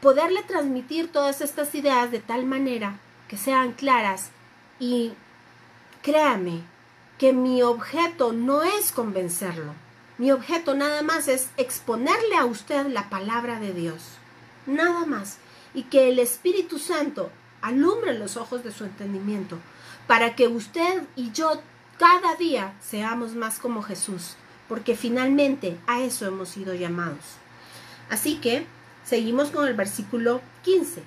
poderle transmitir todas estas ideas de tal manera que sean claras. Y créame que mi objeto no es convencerlo. Mi objeto nada más es exponerle a usted la palabra de Dios. Nada más. Y que el Espíritu Santo alumbre los ojos de su entendimiento para que usted y yo cada día seamos más como Jesús. Porque finalmente a eso hemos sido llamados. Así que seguimos con el versículo 15.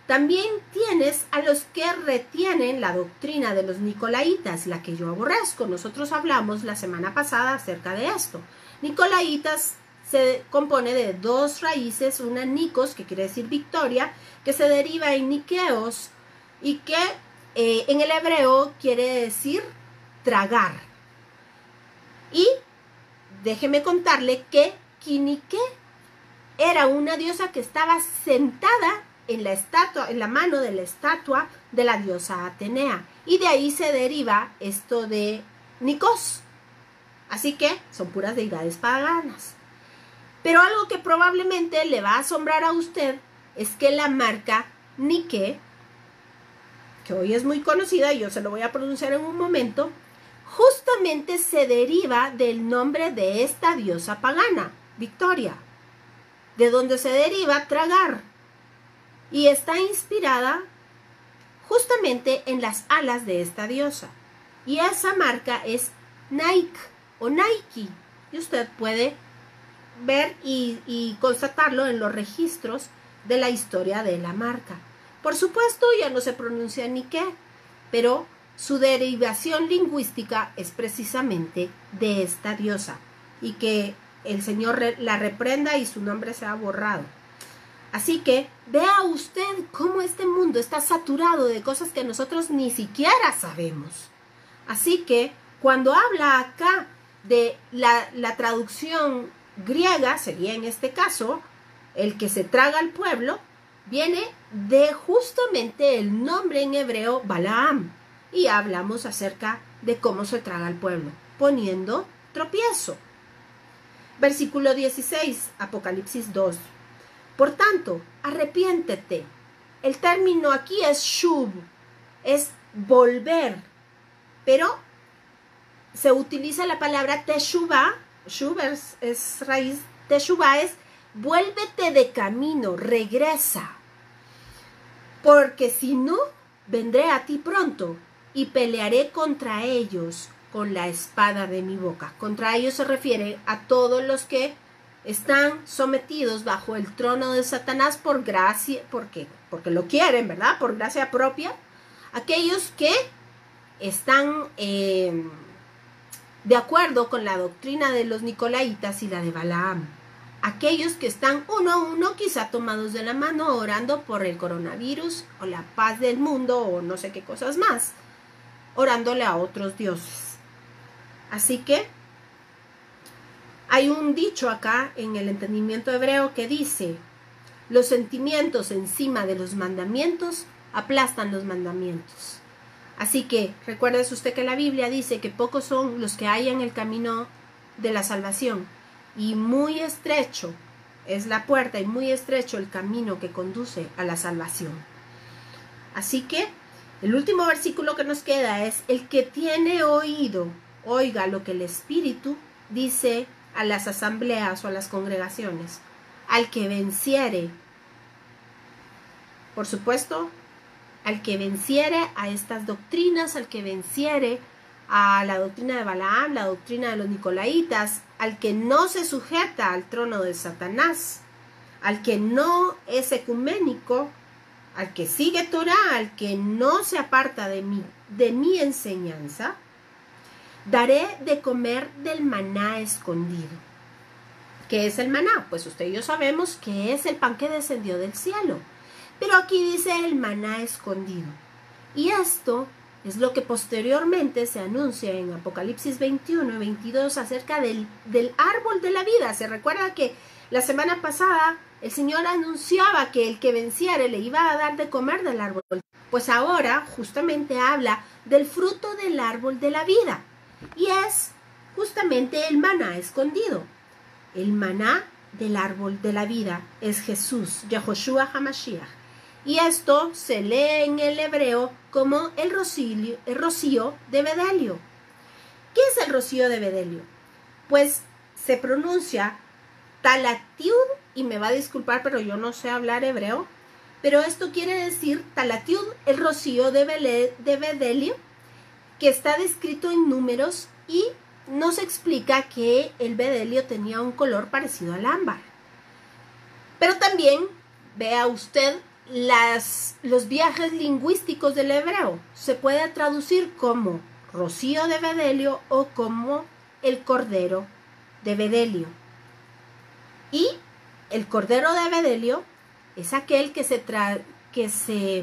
También tienes a los que retienen la doctrina de los nicolaitas, la que yo aborrezco. Nosotros hablamos la semana pasada acerca de esto. Nicolaitas se compone de dos raíces, una nikos, que quiere decir victoria, que se deriva en nikeos y que en el hebreo quiere decir tragar. Y déjeme contarle que Kinike era una diosa que estaba sentada en la mano de la estatua de la diosa Atenea. Y de ahí se deriva esto de Nikos. Así que son puras deidades paganas. Pero algo que probablemente le va a asombrar a usted es que la marca Nike, que hoy es muy conocida, y yo se lo voy a pronunciar en un momento, justamente se deriva del nombre de esta diosa pagana, Victoria, de donde se deriva tragar. Y está inspirada justamente en las alas de esta diosa. Y esa marca es Nike o Nike. Y usted puede ver y constatarlo en los registros de la historia de la marca. Por supuesto, ya no se pronuncia Nike, pero su derivación lingüística es precisamente de esta diosa. Y que el Señor la reprenda y su nombre sea borrado. Así que vea usted cómo este mundo está saturado de cosas que nosotros ni siquiera sabemos. Así que cuando habla acá de la traducción griega, sería en este caso, el que se traga al pueblo, viene de justamente el nombre en hebreo Balaam. Y hablamos acerca de cómo se traga al pueblo, poniendo tropiezo. Versículo 16, Apocalipsis 2. Por tanto, arrepiéntete. El término aquí es shub, es volver, pero se utiliza la palabra teshuvah. Shub es raíz, teshuvah es vuélvete de camino, regresa. Porque si no, vendré a ti pronto y pelearé contra ellos con la espada de mi boca. Contra ellos se refiere a todos los que están sometidos bajo el trono de Satanás por gracia, porque lo quieren, ¿verdad? Por gracia propia. Aquellos que están de acuerdo con la doctrina de los nicolaitas y la de Balaam. Aquellos que están uno a uno, quizá tomados de la mano, orando por el coronavirus o la paz del mundo o no sé qué cosas más, orándole a otros dioses. Así que hay un dicho acá en el entendimiento hebreo que dice: los sentimientos encima de los mandamientos aplastan los mandamientos. Así que recuérdese usted que la Biblia dice que pocos son los que hallan el camino de la salvación y muy estrecho es la puerta y muy estrecho el camino que conduce a la salvación. Así que el último versículo que nos queda es: el que tiene oído, oiga lo que el Espíritu dice a las asambleas o a las congregaciones. Al que venciere, por supuesto, al que venciere a estas doctrinas, al que venciere a la doctrina de Balaam, la doctrina de los nicolaitas, al que no se sujeta al trono de Satanás, al que no es ecuménico, al que sigue Torah, al que no se aparta de mi enseñanza, daré de comer del maná escondido. ¿Qué es el maná? Pues usted y yo sabemos que es el pan que descendió del cielo. Pero aquí dice el maná escondido. Y esto es lo que posteriormente se anuncia en Apocalipsis 21 y 22 acerca del árbol de la vida. Se recuerda que la semana pasada el Señor anunciaba que el que venciere le iba a dar de comer del árbol. Pues ahora justamente habla del fruto del árbol de la vida. Y es justamente el maná escondido. El maná del árbol de la vida es Jesús, Yahoshua HaMashiach. Y esto se lee en el hebreo como el rocío de bedelio. ¿Qué es el rocío de bedelio? Pues se pronuncia talatiud, y me va a disculpar, pero yo no sé hablar hebreo, pero esto quiere decir talatiud, el rocío de bedelio, que está descrito en Números, y nos explica que el bedelio tenía un color parecido al ámbar. Pero también vea usted los viajes lingüísticos del hebreo. Se puede traducir como rocío de bedelio o como el cordero de bedelio. Y el cordero de bedelio es aquel que se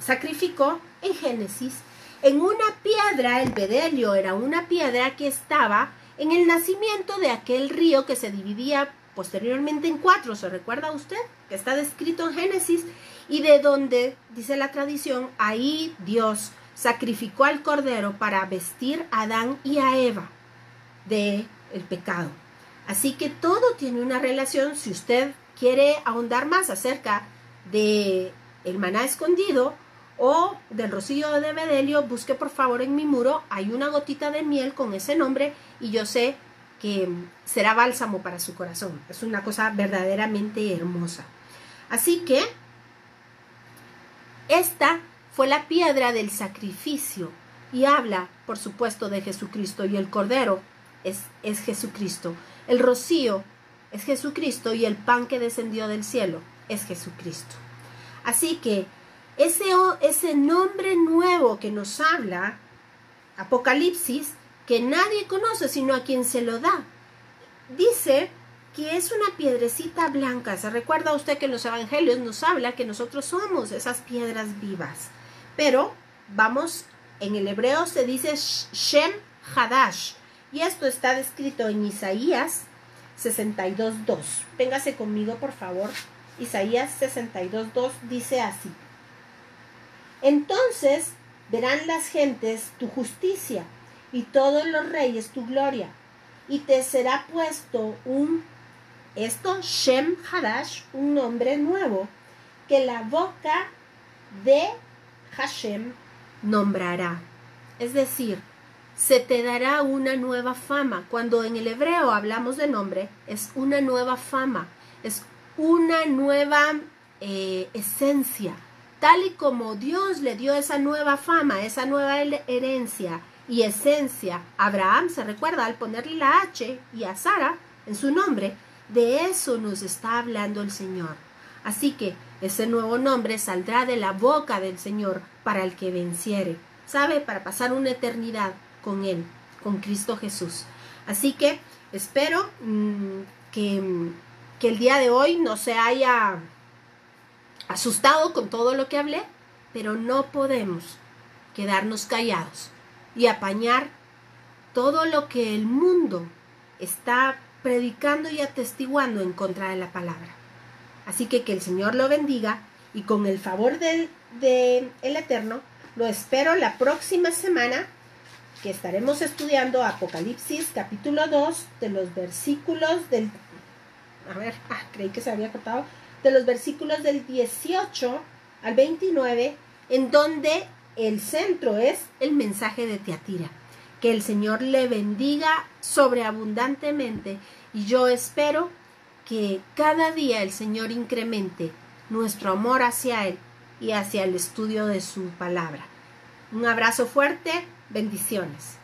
sacrificó en Génesis en una piedra. El bedelio era una piedra que estaba en el nacimiento de aquel río que se dividía posteriormente en 4, ¿se recuerda usted? Que está descrito en Génesis, y de donde, dice la tradición, ahí Dios sacrificó al cordero para vestir a Adán y a Eva del pecado. Así que todo tiene una relación. Si usted quiere ahondar más acerca de el maná escondido o del rocío de bedelio, busque por favor en mi muro, hay una gotita de miel con ese nombre, y yo sé que será bálsamo para su corazón. Es una cosa verdaderamente hermosa. Así que esta fue la piedra del sacrificio, y habla, por supuesto, de Jesucristo, y el cordero es Jesucristo. El rocío es Jesucristo, y el pan que descendió del cielo es Jesucristo. Así que ese nombre nuevo que nos habla Apocalipsis, que nadie conoce sino a quien se lo da, dice que es una piedrecita blanca. ¿Se recuerda usted que en los evangelios nos habla que nosotros somos esas piedras vivas? Pero vamos, en el hebreo se dice Shem Hadash, y esto está descrito en Isaías 62:2. Véngase conmigo, por favor. Isaías 62:2 dice así: entonces verán las gentes tu justicia, y todos los reyes tu gloria, y te será puesto Shem Hadash, un nombre nuevo, que la boca de Hashem nombrará. Es decir, se te dará una nueva fama. Cuando en el hebreo hablamos de nombre, es una nueva fama, es una nueva esencia. Tal y como Dios le dio esa nueva fama, esa nueva herencia y esencia a Abraham, se recuerda, al ponerle la H y a Sara en su nombre, de eso nos está hablando el Señor. Así que ese nuevo nombre saldrá de la boca del Señor para el que venciere, ¿sabe? Para pasar una eternidad con Él, con Cristo Jesús. Así que espero que el día de hoy no se haya asustado con todo lo que hablé, pero no podemos quedarnos callados y apañar todo lo que el mundo está predicando y atestiguando en contra de la palabra. Así que el Señor lo bendiga, y con el favor del Eterno lo espero la próxima semana, que estaremos estudiando Apocalipsis capítulo 2, de los versículos del... creí que se había cortado. De los versículos del 18 al 29, en donde el centro es el mensaje de Tiatira. Que el Señor le bendiga sobreabundantemente, y yo espero que cada día el Señor incremente nuestro amor hacia Él y hacia el estudio de su palabra. Un abrazo fuerte, bendiciones.